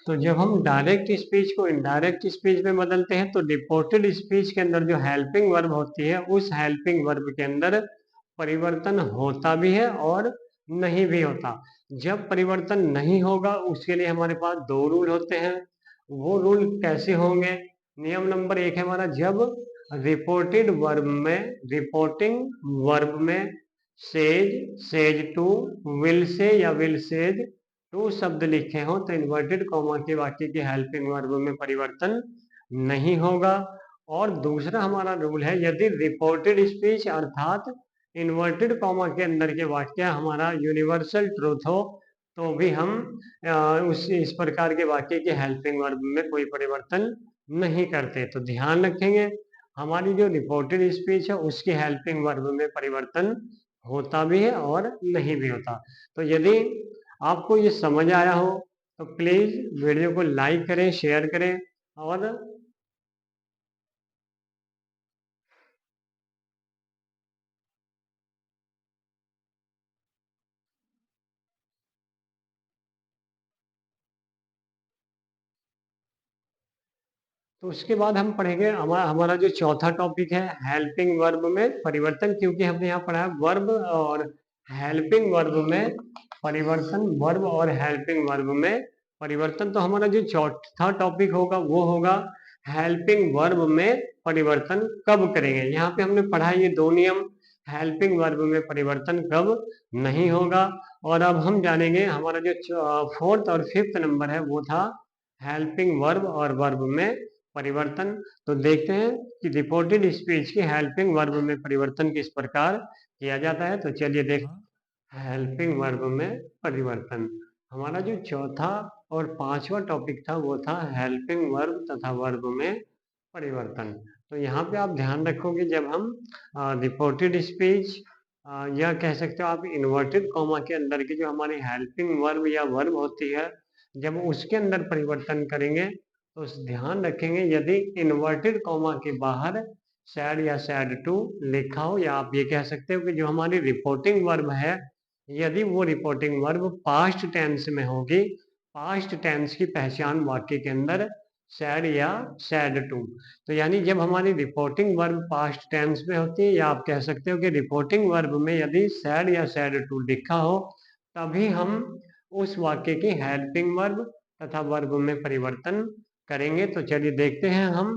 तो जब हम डायरेक्ट स्पीच को इनडायरेक्ट स्पीच में बदलते हैं तो रिपोर्टेड स्पीच के अंदर जो हेल्पिंग वर्ब होती है उस हेल्पिंग वर्ब के अंदर परिवर्तन होता भी है और नहीं भी होता। जब परिवर्तन नहीं होगा उसके लिए हमारे पास दो रूल होते हैं। वो रूल कैसे होंगे? नियम नंबर 1 है हमारा, जब रिपोर्टेड वर्ब में, रिपोर्टिंग वर्ब में says, says to, will say या विल सेज टू शब्द लिखे हो तो इन्वर्टेड कॉमा के वाक्य के हेल्पिंग वर्ब में परिवर्तन नहीं होगा। और दूसरा हमारा रूल है, यदि रिपोर्टेड स्पीच अर्थात इन्वर्टेड कॉमा के अंदर के वाक्य हमारा यूनिवर्सल ट्रूथ हो तो भी हम इस प्रकार के वाक्य के हेल्पिंग वर्ब में कोई परिवर्तन नहीं करते। तो ध्यान रखेंगे हमारी जो रिपोर्टेड स्पीच है उसके हेल्पिंग वर्ब में परिवर्तन होता भी है और नहीं भी होता। तो यदि आपको ये समझ आया हो तो प्लीज वीडियो को लाइक करें, शेयर करें। और तो उसके बाद हम पढ़ेंगे हमारा जो चौथा टॉपिक है हेल्पिंग वर्ब में परिवर्तन, क्योंकि हमने यहाँ पढ़ा है वर्ब और हेल्पिंग वर्ब में परिवर्तन, वर्ब और हेल्पिंग वर्ब में परिवर्तन। तो हमारा जो चौथा टॉपिक होगा वो होगा हेल्पिंग वर्ब में परिवर्तन कब करेंगे। यहाँ पे हमने पढ़ा ये दो नियम, हेल्पिंग वर्ब में परिवर्तन कब नहीं होगा। और अब हम जानेंगे हमारा जो फोर्थ और फिफ्थ नंबर है वो था हेल्पिंग वर्ब और वर्ब में परिवर्तन। तो देखते हैं कि रिपोर्टेड स्पीच के हेल्पिंग वर्ब में परिवर्तन किस प्रकार किया जाता है। तो चलिए देख, हेल्पिंग वर्ब में परिवर्तन। हमारा जो चौथा और पांचवा टॉपिक था वो था हेल्पिंग वर्ब तथा वर्ब में परिवर्तन। तो यहाँ पे आप ध्यान रखोगे जब हम रिपोर्टेड स्पीच या कह सकते हो आप इन्वर्टेड कॉमा के अंदर की जो हमारी हेल्पिंग वर्ब या वर्ब होती है जब उसके अंदर परिवर्तन करेंगे तो ध्यान रखेंगे यदि इन्वर्टेड कॉमा के बाहर सैड या सैड टू लिखा हो, या आप ये कह सकते हो कि जो हमारी रिपोर्टिंग वर्ब है यदि वो रिपोर्टिंग वर्ब पास्ट टेंस में होगी, पास्ट टेंस की पहचान वाक्य के अंदर सैड या सैड टू। तो यानी जब हमारी रिपोर्टिंग वर्ब पास्ट टेंस में होती है, या आप कह सकते हो कि रिपोर्टिंग वर्ब में यदि सैड या सैड टू लिखा हो तभी हम उस वाक्य की हेल्पिंग वर्ब तथा वर्ब में परिवर्तन करेंगे। तो चलिए देखते हैं हम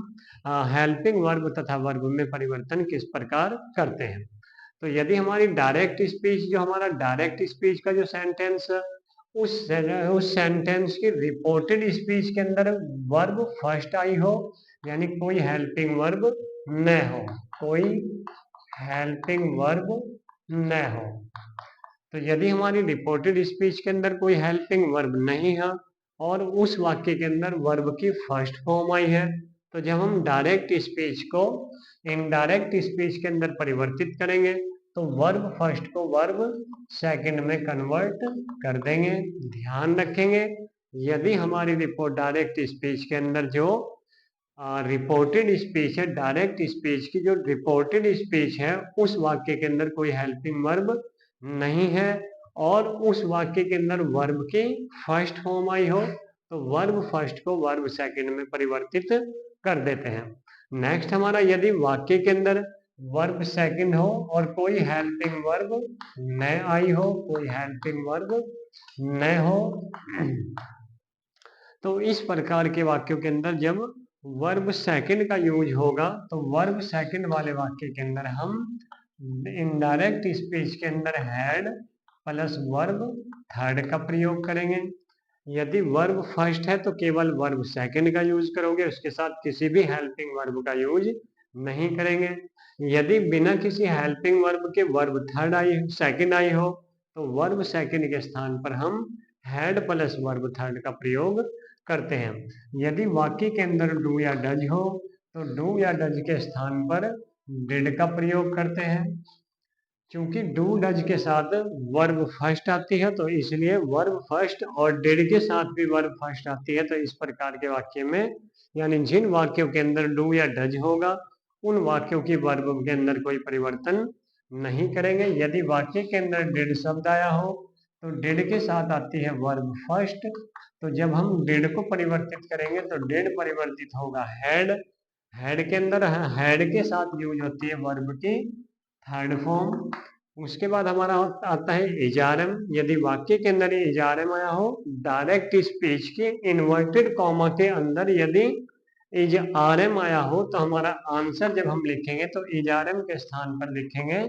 हेल्पिंग वर्ब तथा वर्ब में परिवर्तन किस प्रकार करते हैं। तो यदि हमारी डायरेक्ट स्पीच, जो हमारा डायरेक्ट स्पीच का जो सेंटेंस उस सेंटेंस की रिपोर्टेड स्पीच के अंदर वर्ब फर्स्ट आई हो, यानी कोई हेल्पिंग वर्ब न हो, कोई हेल्पिंग वर्ब न हो। तो यदि हमारी रिपोर्टेड स्पीच के अंदर कोई हेल्पिंग वर्ब नहीं है और उस वाक्य के अंदर वर्ब की फर्स्ट फॉर्म आई है तो जब हम डायरेक्ट स्पीच को इनडायरेक्ट स्पीच के अंदर परिवर्तित करेंगे तो वर्ब फर्स्ट को वर्ब सेकंड में कन्वर्ट कर देंगे। ध्यान रखेंगे यदि हमारी रिपोर्ट डायरेक्ट स्पीच के अंदर जो रिपोर्टेड स्पीच है, डायरेक्ट स्पीच की जो रिपोर्टेड स्पीच है उस वाक्य के अंदर कोई हेल्पिंग वर्ब नहीं है और उस वाक्य के अंदर वर्ब की फर्स्ट फॉर्म आई हो तो वर्ब फर्स्ट को वर्ब सेकंड में परिवर्तित कर देते हैं। नेक्स्ट हमारा यदि वाक्य के अंदर वर्ब सेकंड हो और कोई हेल्पिंग वर्ब न आई हो, कोई हेल्पिंग वर्ब न हो तो इस प्रकार के वाक्यों के अंदर जब वर्ब सेकंड का यूज होगा तो वर्ब सेकंड वाले वाक्य के अंदर हम इनडायरेक्ट स्पीच के अंदर हैड प्लस वर्ब थर्ड का प्रयोग करेंगे। यदि वर्ब फर्स्ट है तो केवल वर्ब सेकंड का यूज करोगे, उसके साथ किसी भी हेल्पिंग वर्ब का यूज नहीं करेंगे। यदि बिना किसी हेल्पिंग वर्ब के वर्ब थर्ड आई सेकंड आई हो तो वर्ब सेकंड के स्थान पर हम हैड प्लस वर्ब थर्ड का प्रयोग करते हैं। यदि वाक्य के अंदर डू या डज हो तो डू या डज के स्थान पर डिड का प्रयोग करते हैं। क्योंकि डू डज के साथ वर्ब फर्स्ट आती है तो इसलिए वर्ब फर्स्ट और डिड के साथ भी वर्ब फर्स्ट आती है। तो इस प्रकार के वाक्य में यानी जिन वाक्यों के अंदर डू या डज होगा उन वाक्यों की वर्ब के अंदर कोई परिवर्तन नहीं करेंगे। यदि वाक्य के अंदर डिड शब्द आया हो तो डिड के साथ आती है वर्ब फर्स्ट, तो जब हम डिड को परिवर्तित करेंगे तो डिड परिवर्तित होगा हैड। हैड के अंदर हैड के साथ यूज होती है वर्ब की थर्ड फॉर्म। उसके बाद हमारा आता है इजारम। यदि वाक्य के अंदर इजारम आया हो डायरेक्ट स्पीच के इन्वर्टेड कॉमा के अंदर यदि इजारम आया हो तो हमारा आंसर जब हम लिखेंगे तो इजारम के स्थान पर लिखेंगे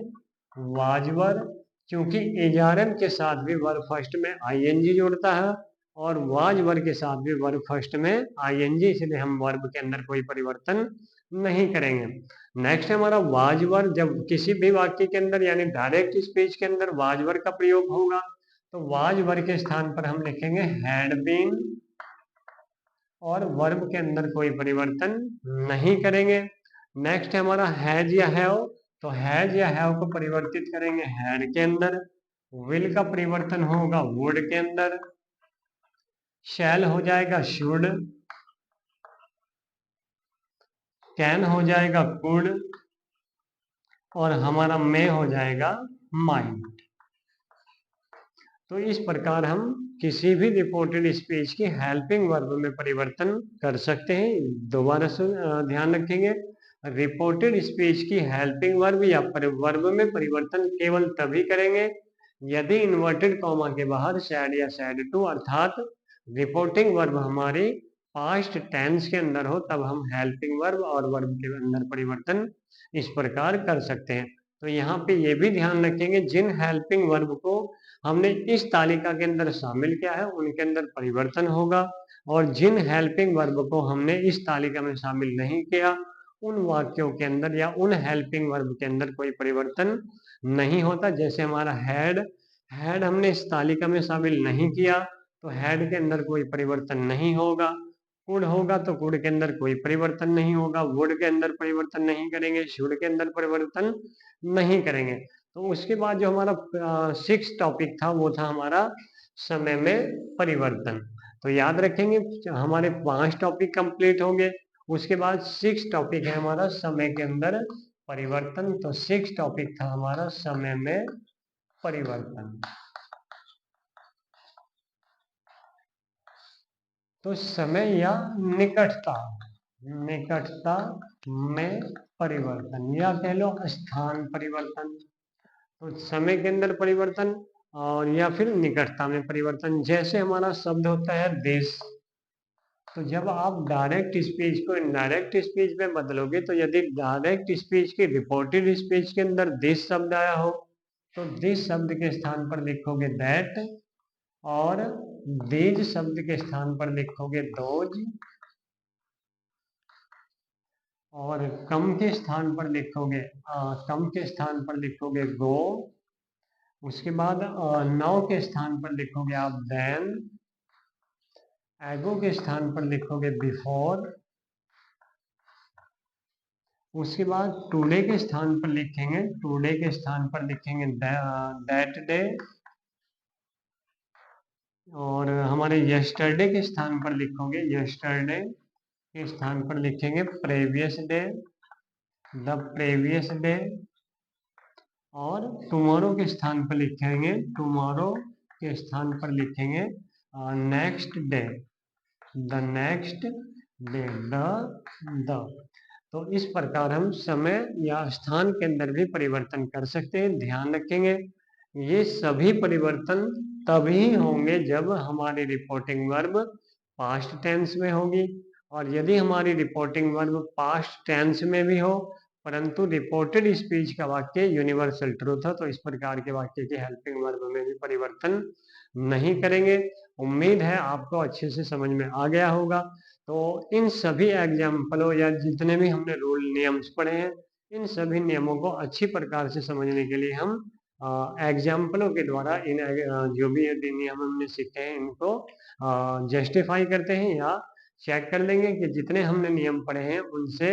वाजवर। क्योंकि इजारम के साथ भी वर्ब फर्स्ट में आईएनजी जुड़ता है और वाजवर के साथ भी वर्ब फर्स्ट में आईएनजी, इसलिए हम वर्ब के अंदर कोई परिवर्तन नहीं करेंगे। नेक्स्ट हमारा वाजवर। जब किसी भी वाक्य के अंदर यानी डायरेक्ट स्पीच के अंदर वाजवर का प्रयोग होगा तो वाजवर के स्थान पर हम लिखेंगे हैड बीन और वर्ब के अंदर कोई परिवर्तन नहीं करेंगे। नेक्स्ट है हमारा हैज या हैव। तो हैज या हैव को परिवर्तित करेंगे हैड के अंदर। विल का परिवर्तन होगा वुड के अंदर। शैल हो जाएगा शुड। कैन हो जाएगा कुड और हमारा मे हो जाएगा माइंड। तो इस प्रकार हम किसी भी रिपोर्टेड स्पीच की हेल्पिंग वर्ब में परिवर्तन कर सकते हैं। दोबारा से ध्यान रखेंगे, रिपोर्टेड स्पीच की हेल्पिंग वर्ब या वर्ब में परिवर्तन केवल तभी करेंगे यदि इन्वर्टेड कॉमा के बाहर सैड या सैड टू अर्थात रिपोर्टिंग वर्ब हमारी पास्ट टेंस के अंदर हो, तब हम हेल्पिंग वर्ब और वर्ब के अंदर परिवर्तन इस प्रकार कर सकते हैं। तो यहाँ पे ये भी ध्यान रखेंगे जिन हेल्पिंग वर्ब को हमने इस तालिका के अंदर शामिल किया है उनके अंदर परिवर्तन होगा और जिन हेल्पिंग वर्ब को हमने इस तालिका में शामिल नहीं किया उन वाक्यों के अंदर या उन हेल्पिंग वर्ब के अंदर कोई परिवर्तन नहीं होता। जैसे हमारा हैड, हैड हमने इस तालिका में शामिल नहीं किया तो हैड के अंदर कोई परिवर्तन नहीं होगा। कुड होगा तो कुड के अंदर कोई परिवर्तन नहीं होगा। वुड के अंदर परिवर्तन नहीं करेंगे। शुड के अंदर परिवर्तन नहीं करेंगे। तो उसके बाद जो हमारा 6 टॉपिक था वो था हमारा समय में परिवर्तन। तो याद रखेंगे हमारे 5 टॉपिक कंप्लीट होंगे। उसके बाद 6 टॉपिक है हमारा समय के अंदर परिवर्तन। तो 6 टॉपिक था हमारा समय में परिवर्तन। तो समय या निकटता, निकटता में परिवर्तन या कह लो स्थान परिवर्तन। तो समय के अंदर परिवर्तन और या फिर निकटता में परिवर्तन। जैसे हमारा शब्द होता है दिस, तो जब आप डायरेक्ट स्पीच को इनडायरेक्ट स्पीच में बदलोगे तो यदि डायरेक्ट स्पीच की रिपोर्टेड स्पीच के अंदर दिस शब्द आया हो तो दिस शब्द के स्थान पर लिखोगे दैट और दीज शब्द के स्थान पर लिखोगे दोज और कम के स्थान पर लिखोगे कम के स्थान पर लिखोगे गो। उसके बाद नाउ के स्थान पर लिखोगे आप देन। एगो के स्थान पर लिखोगे बिफोर। उसके बाद टुडे के स्थान पर लिखेंगे, टुडे के स्थान पर लिखेंगे दैट डे और हमारे यस्टरडे के स्थान पर लिखोगे यस्टरडे के स्थान पर लिखेंगे previous day, the previous day और टुमारो के स्थान पर लिखेंगे टुमारो के स्थान पर लिखेंगे next day, the next day, the. तो इस प्रकार हम समय या स्थान के अंदर भी परिवर्तन कर सकते हैं। ध्यान रखेंगे ये सभी परिवर्तन तभी होंगे जब हमारी रिपोर्टिंग वर्ब पास्ट टेंस में होगी, और यदि हमारी रिपोर्टिंग वर्ब पास्ट टेंस में भी हो परंतु रिपोर्टेड स्पीच का वाक्य यूनिवर्सल ट्रूथ हो, तो इस प्रकार के वाक्य की हेल्पिंग वर्ब में भी परिवर्तन नहीं करेंगे। उम्मीद है आपको अच्छे से समझ में आ गया होगा। तो इन सभी एग्जाम्पलों या जितने भी हमने रूल नियम्स पढ़े हैं, इन सभी नियमों को अच्छी प्रकार से समझने के लिए हम एग्जाम्पलों के द्वारा इन जो भी नियम हमने सीखे हैं इनको जस्टिफाई करते हैं या चेक कर लेंगे कि जितने हमने नियम पढ़े हैं उनसे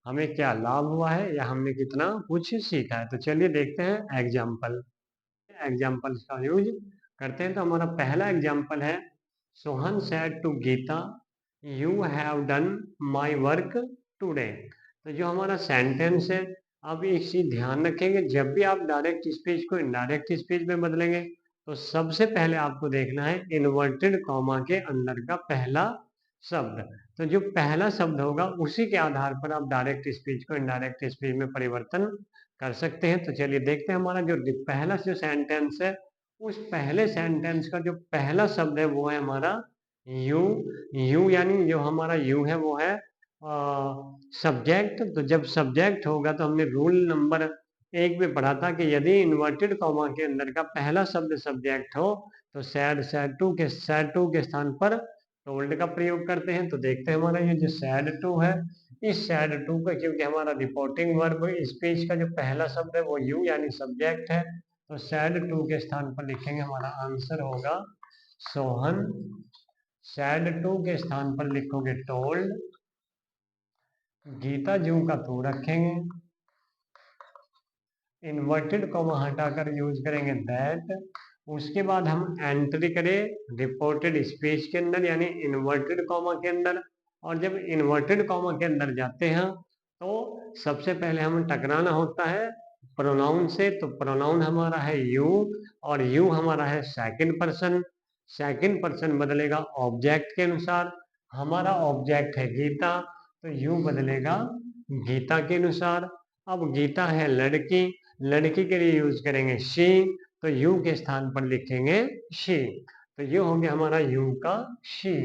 हमें क्या लाभ हुआ है या हमने कितना कुछ सीखा है। तो चलिए देखते हैं एग्जाम्पल। एग्जाम्पल्स का यूज करते हैं। तो हमारा पहला एग्जाम्पल है, Sohan said to Geeta, you have done my work today. तो जो हमारा सेंटेंस है, अब एक चीज ध्यान रखेंगे, जब भी आप डायरेक्ट स्पीच को इनडायरेक्ट स्पीच में बदलेंगे तो सबसे पहले आपको देखना है इन्वर्टेड कॉमा के अंदर का पहला शब्द। तो जो पहला शब्द होगा उसी के आधार पर आप डायरेक्ट स्पीच को इनडायरेक्ट स्पीच में परिवर्तन कर सकते हैं। तो चलिए देखते हैं, हमारा जो पहला जो सेंटेंस है उस पहले सेंटेंस का जो पहला शब्द है वो है हमारा यू। यू यानी जो हमारा यू है वो है सब्जेक्ट। तो जब सब्जेक्ट होगा तो हमने रूल नंबर 1 में पढ़ा था कि यदि इन्वर्टेड कॉमा के अंदर का पहला शब्द सब्जेक्ट हो तो सैड सैड टू के स्थान पर टोल्ड का प्रयोग करते हैं। तो देखते हैं हमारा ये जो सैड टू है, इस सैड टू का क्योंकि हमारा रिपोर्टिंग वर्ब स्पीच का जो पहला शब्द है वो यू यानी सब्जेक्ट है, तो सैड टू के स्थान पर लिखेंगे, हमारा आंसर होगा सोहन। सैड टू के स्थान पर लिखोगे टोल्ड, गीता जू का तू रखेंगे, इन्वर्टेड कॉमा हटाकर यूज करेंगे दैट। उसके बाद हम एंट्री करें रिपोर्टेड स्पीच के अंदर यानी इन्वर्टेड कॉमा के अंदर, और जब इन्वर्टेड कॉमा के अंदर जाते हैं तो सबसे पहले हमें टकराना होता है प्रोनाउन से। तो प्रोनाउन हमारा है यू, और यू हमारा है सेकंड पर्सन। सेकंड पर्सन बदलेगा ऑब्जेक्ट के अनुसार, हमारा ऑब्जेक्ट है गीता, तो यू बदलेगा गीता के अनुसार। अब गीता है लड़की, लड़की के लिए यूज करेंगे शी, तो यू के स्थान पर लिखेंगे शी, तो ये हो गया हमारा यू का शी।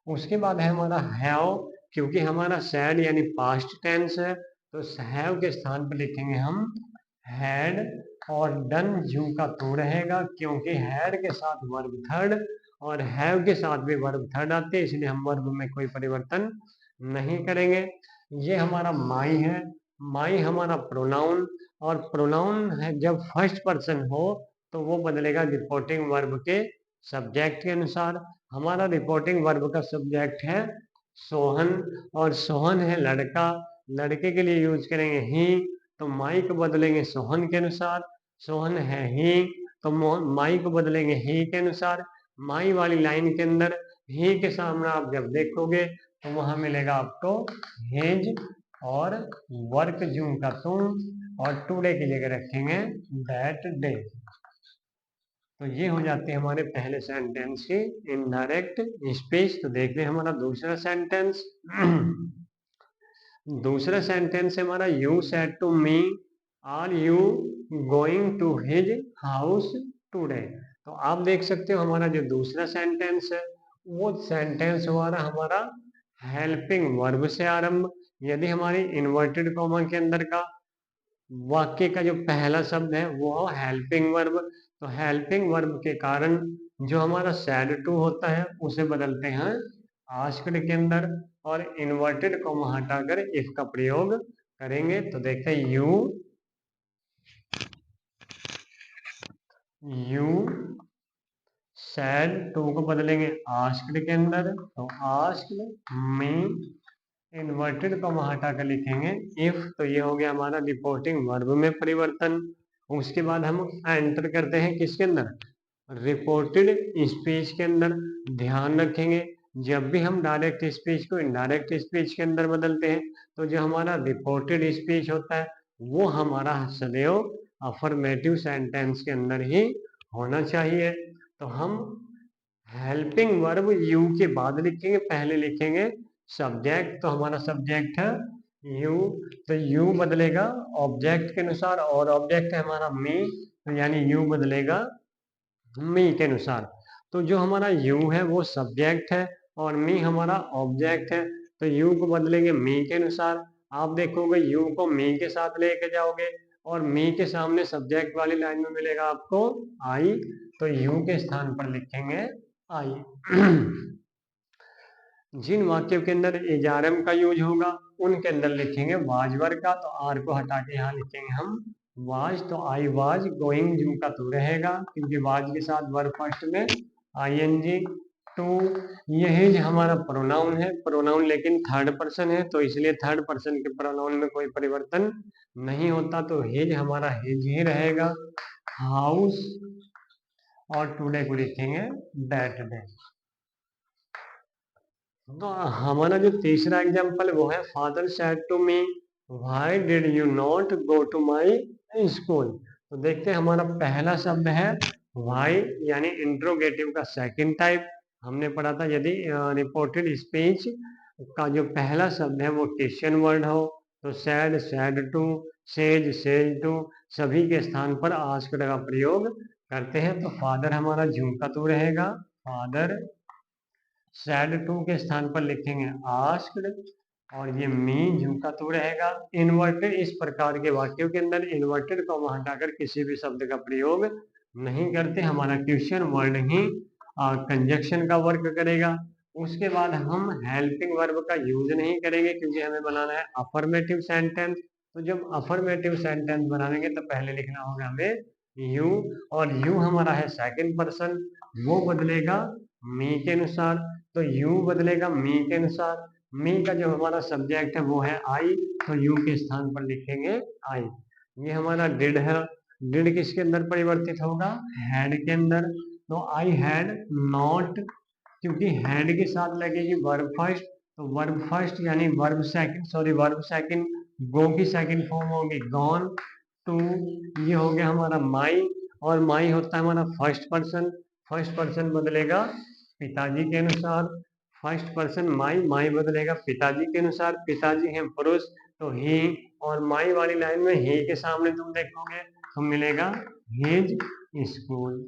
उसके बाद है हमारा हैव, क्योंकि हमारा सैड यानी पास्ट टेंस है तो हैव के स्थान पर लिखेंगे हम हैड, और डन यू का तो रहेगा क्योंकि हैड के साथ वर्ब थर्ड और हैव के साथ भी वर्ब थर्ड आते हैं, इसलिए हम वर्ब में कोई परिवर्तन नहीं करेंगे। ये हमारा माई है, माई हमारा प्रोनाउन, और प्रोनाउन है जब फर्स्ट पर्सन हो तो वो बदलेगा रिपोर्टिंग वर्ब के सब्जेक्ट के अनुसार। हमारा रिपोर्टिंग वर्ब का सब्जेक्ट है सोहन, और सोहन है लड़का, लड़के के लिए यूज करेंगे ही, तो माई को बदलेंगे सोहन के अनुसार। सोहन है ही, तो माई को बदलेंगे ही के अनुसार। माई वाली लाइन के अंदर ही के सामने आप जब देखोगे तो वहां मिलेगा आपको हेज, और वर्क जूम का तुम, और टुडे की जगह रखेंगे दैट डे। तो ये हो जाते हैं हमारे पहले सेंटेंस की इनडायरेक्ट स्पीच। तो देखते हैं हमारा दूसरा सेंटेंस। दूसरा सेंटेंस है हमारा, you said to me are you going to his house today. तो आप देख सकते हो हमारा जो दूसरा सेंटेंस है वो सेंटेंस हमारा हेल्पिंग वर्ब से आरंभ। यदि हमारी इन्वर्टेड कॉमा के अंदर का वाक्य का जो पहला शब्द है वो हेल्पिंग वर्ब, तो हेल्पिंग वर्ब के कारण जो हमारा सैड टू होता है उसे बदलते हैं आस्क्ड के अंदर, और इन्वर्टेड कॉमा हटाकर इफ का प्रयोग करेंगे। तो देखते हैं यू सैड टू को बदलेंगे आस्क्ड के अंदर, तो आस्क्ड मी, इन्वर्टेड कॉमा हटाकर लिखेंगे इफ, तो ये हो गया हमारा रिपोर्टिंग वर्ब में परिवर्तन। उसके बाद हम एंटर करते हैं किसके अंदर, रिपोर्टेड स्पीच के अंदर। ध्यान रखेंगे जब भी हम डायरेक्ट स्पीच को इनडायरेक्ट स्पीच के अंदर बदलते हैं तो जो हमारा रिपोर्टेड स्पीच होता है वो हमारा सदैव अफर्मेटिव सेंटेंस के अंदर ही होना चाहिए। तो हम हेल्पिंग वर्ब यू के बाद लिखेंगे, पहले लिखेंगे सब्जेक्ट, तो हमारा सब्जेक्ट है यू, तो यू बदलेगा ऑब्जेक्ट के अनुसार, और ऑब्जेक्ट है हमारा मी, तो यानी यू बदलेगा मी के अनुसार। तो जो हमारा यू है वो सब्जेक्ट है और मी हमारा ऑब्जेक्ट है। तो यू को बदलेंगे मी के अनुसार। आप देखोगे यू को मी के साथ लेके जाओगे और मी के सामने सब्जेक्ट वाली लाइन में मिलेगा आपको आई, तो यू के स्थान पर लिखेंगे आई। जिन वाक्यों के अंदर एजारम का यूज होगा उनके अंदर लिखेंगे वाज वर्ग का, तो आर को हटा के यहाँ लिखेंगे हम वाज। तो आई वाज गोइंग, यू का तो रहेगा क्योंकि वाज के साथ वर्ब फर्स्ट में आईएनजी। टू, ये हिज हमारा प्रोनाउन है, प्रोनाउन लेकिन थर्ड पर्सन है तो इसलिए थर्ड पर्सन के प्रोनाउन में कोई परिवर्तन नहीं होता, तो हिज हमारा हिज ही रहेगा। हाउस और टुडे को लिखेंगे दैट डे। तो हमारा जो तीसरा एग्जाम्पल वो है father said to me why did you not go to my school. तो देखते हैं हमारा पहला शब्द है व्हाई यानी इंट्रोगेटिव का सेकंड टाइप। हमने पढ़ा था यदि रिपोर्टेड स्पीच का जो पहला शब्द है वो क्वेश्चन वर्ड हो तो said said to, says says to, सभी के स्थान पर आस्क्ड का प्रयोग करते हैं। तो फादर हमारा झुमका तो रहेगा फादर, सैड टू के स्थान पर लिखेंगे आस्क्ड और ये मी झुमका तो रहेगा। इन्वर्टेड, इस प्रकार के वाक्यों के अंदर इन्वर्टेड को हटाकर किसी भी शब्द का प्रयोग नहीं करते, हमारा क्वेश्चन वर्ड ही कंजक्शन का वर्क करेगा। उसके बाद हम हेल्पिंग वर्ब का यूज नहीं करेंगे क्योंकि हमें बनाना है अफर्मेटिव सेंटेंस। तो जब अफर्मेटिव सेंटेंस बनाएंगे तो पहले लिखना होगा हमें यू, और यू हमारा है सेकंड पर्सन, वो बदलेगा मी के अनुसार। तो यू बदलेगा मी के अनुसार। मी का जो हमारा सब्जेक्ट है वो है आई, तो यू के स्थान पर लिखेंगे आई। ये हमारा डिड है, डिड किसके अंदर परिवर्तित होगा हैड के अंदर। तो आई हैड नॉट, क्योंकि हैड के साथ लगेगी वर्ब फर्स्ट, तो वर्ब फर्स्ट यानी verb second, sorry verb second, go की सेकंड फॉर्म होगी गॉन। टू, ये हो गया हमारा माई, और माई होता है हमारा फर्स्ट पर्सन, फर्स्ट पर्सन बदलेगा पिताजी के अनुसार। फर्स्ट पर्सन माई, माई बदलेगा पिताजी के अनुसार, पिताजी हैं पुरुष तो ही, और माई वाली लाइन में ही के सामने तुम देखोगे तो मिलेगा हिज स्कूल।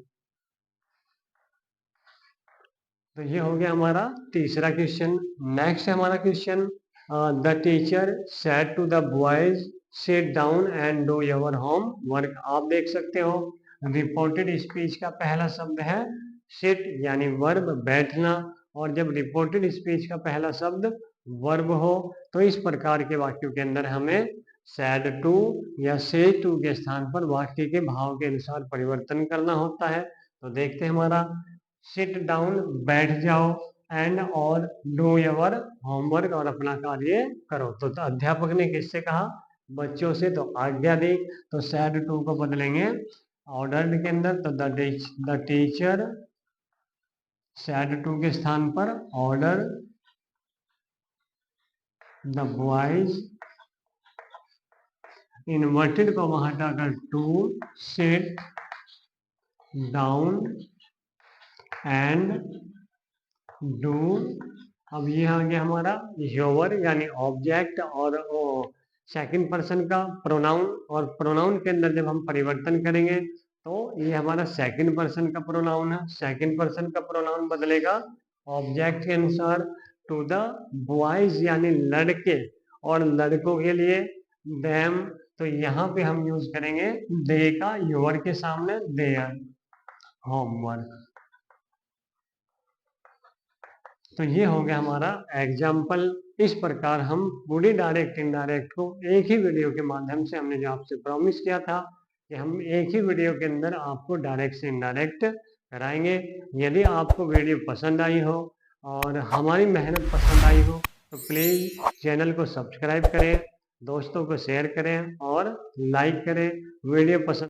तो ये हो गया हमारा तीसरा क्वेश्चन। नेक्स्ट है हमारा question the teacher said to the boys sit down and do your homework. आप देख सकते हो रिपोर्टेड स्पीच का पहला शब्द है सिट यानी वर्ब बैठना, और जब रिपोर्टेड स्पीच का पहला शब्द वर्ब हो तो इस प्रकार के वाक्यों के अंदर हमें सैड टू या से टू के स्थान पर वाक्य के भाव के अनुसार परिवर्तन करना होता है। तो देखते हैं हमारा सिट डाउन बैठ जाओ, एंड और डू योर होमवर्क और अपना कार्य करो। तो अध्यापक ने किससे कहा बच्चों से, तो आज्ञा दी, तो सैड टू को बदलेंगे ऑर्डर्ड के अंदर। तो द टीचर सैड टू के स्थान पर ऑर्डर द बॉयज, इन्वर्टेड को वहां हटाकर to sit down and do. अब ये आ गया हमारा योवर यानी ऑब्जेक्ट और सेकंड पर्सन का प्रोनाउन, और प्रोनाउन के अंदर जब हम परिवर्तन करेंगे तो ये हमारा सेकंड पर्सन का प्रोनाउन है, सेकंड पर्सन का प्रोनाउन बदलेगा ऑब्जेक्ट के अनुसार। टू द बॉयज यानी लड़के, और लड़कों के लिए देम, तो यहाँ पे हम यूज करेंगे दे का योर के सामने देयर होमवर्क। तो ये हो गया हमारा एग्जाम्पल। इस प्रकार हम पूरी डायरेक्ट इनडायरेक्ट को एक ही वीडियो के माध्यम से, हमने जो आपसे प्रॉमिस किया था कि हम एक ही वीडियो के अंदर आपको डायरेक्ट से इनडायरेक्ट कराएंगे। यदि आपको वीडियो पसंद आई हो और हमारी मेहनत पसंद आई हो तो प्लीज़ चैनल को सब्सक्राइब करें, दोस्तों को शेयर करें और लाइक करें। वीडियो पसंद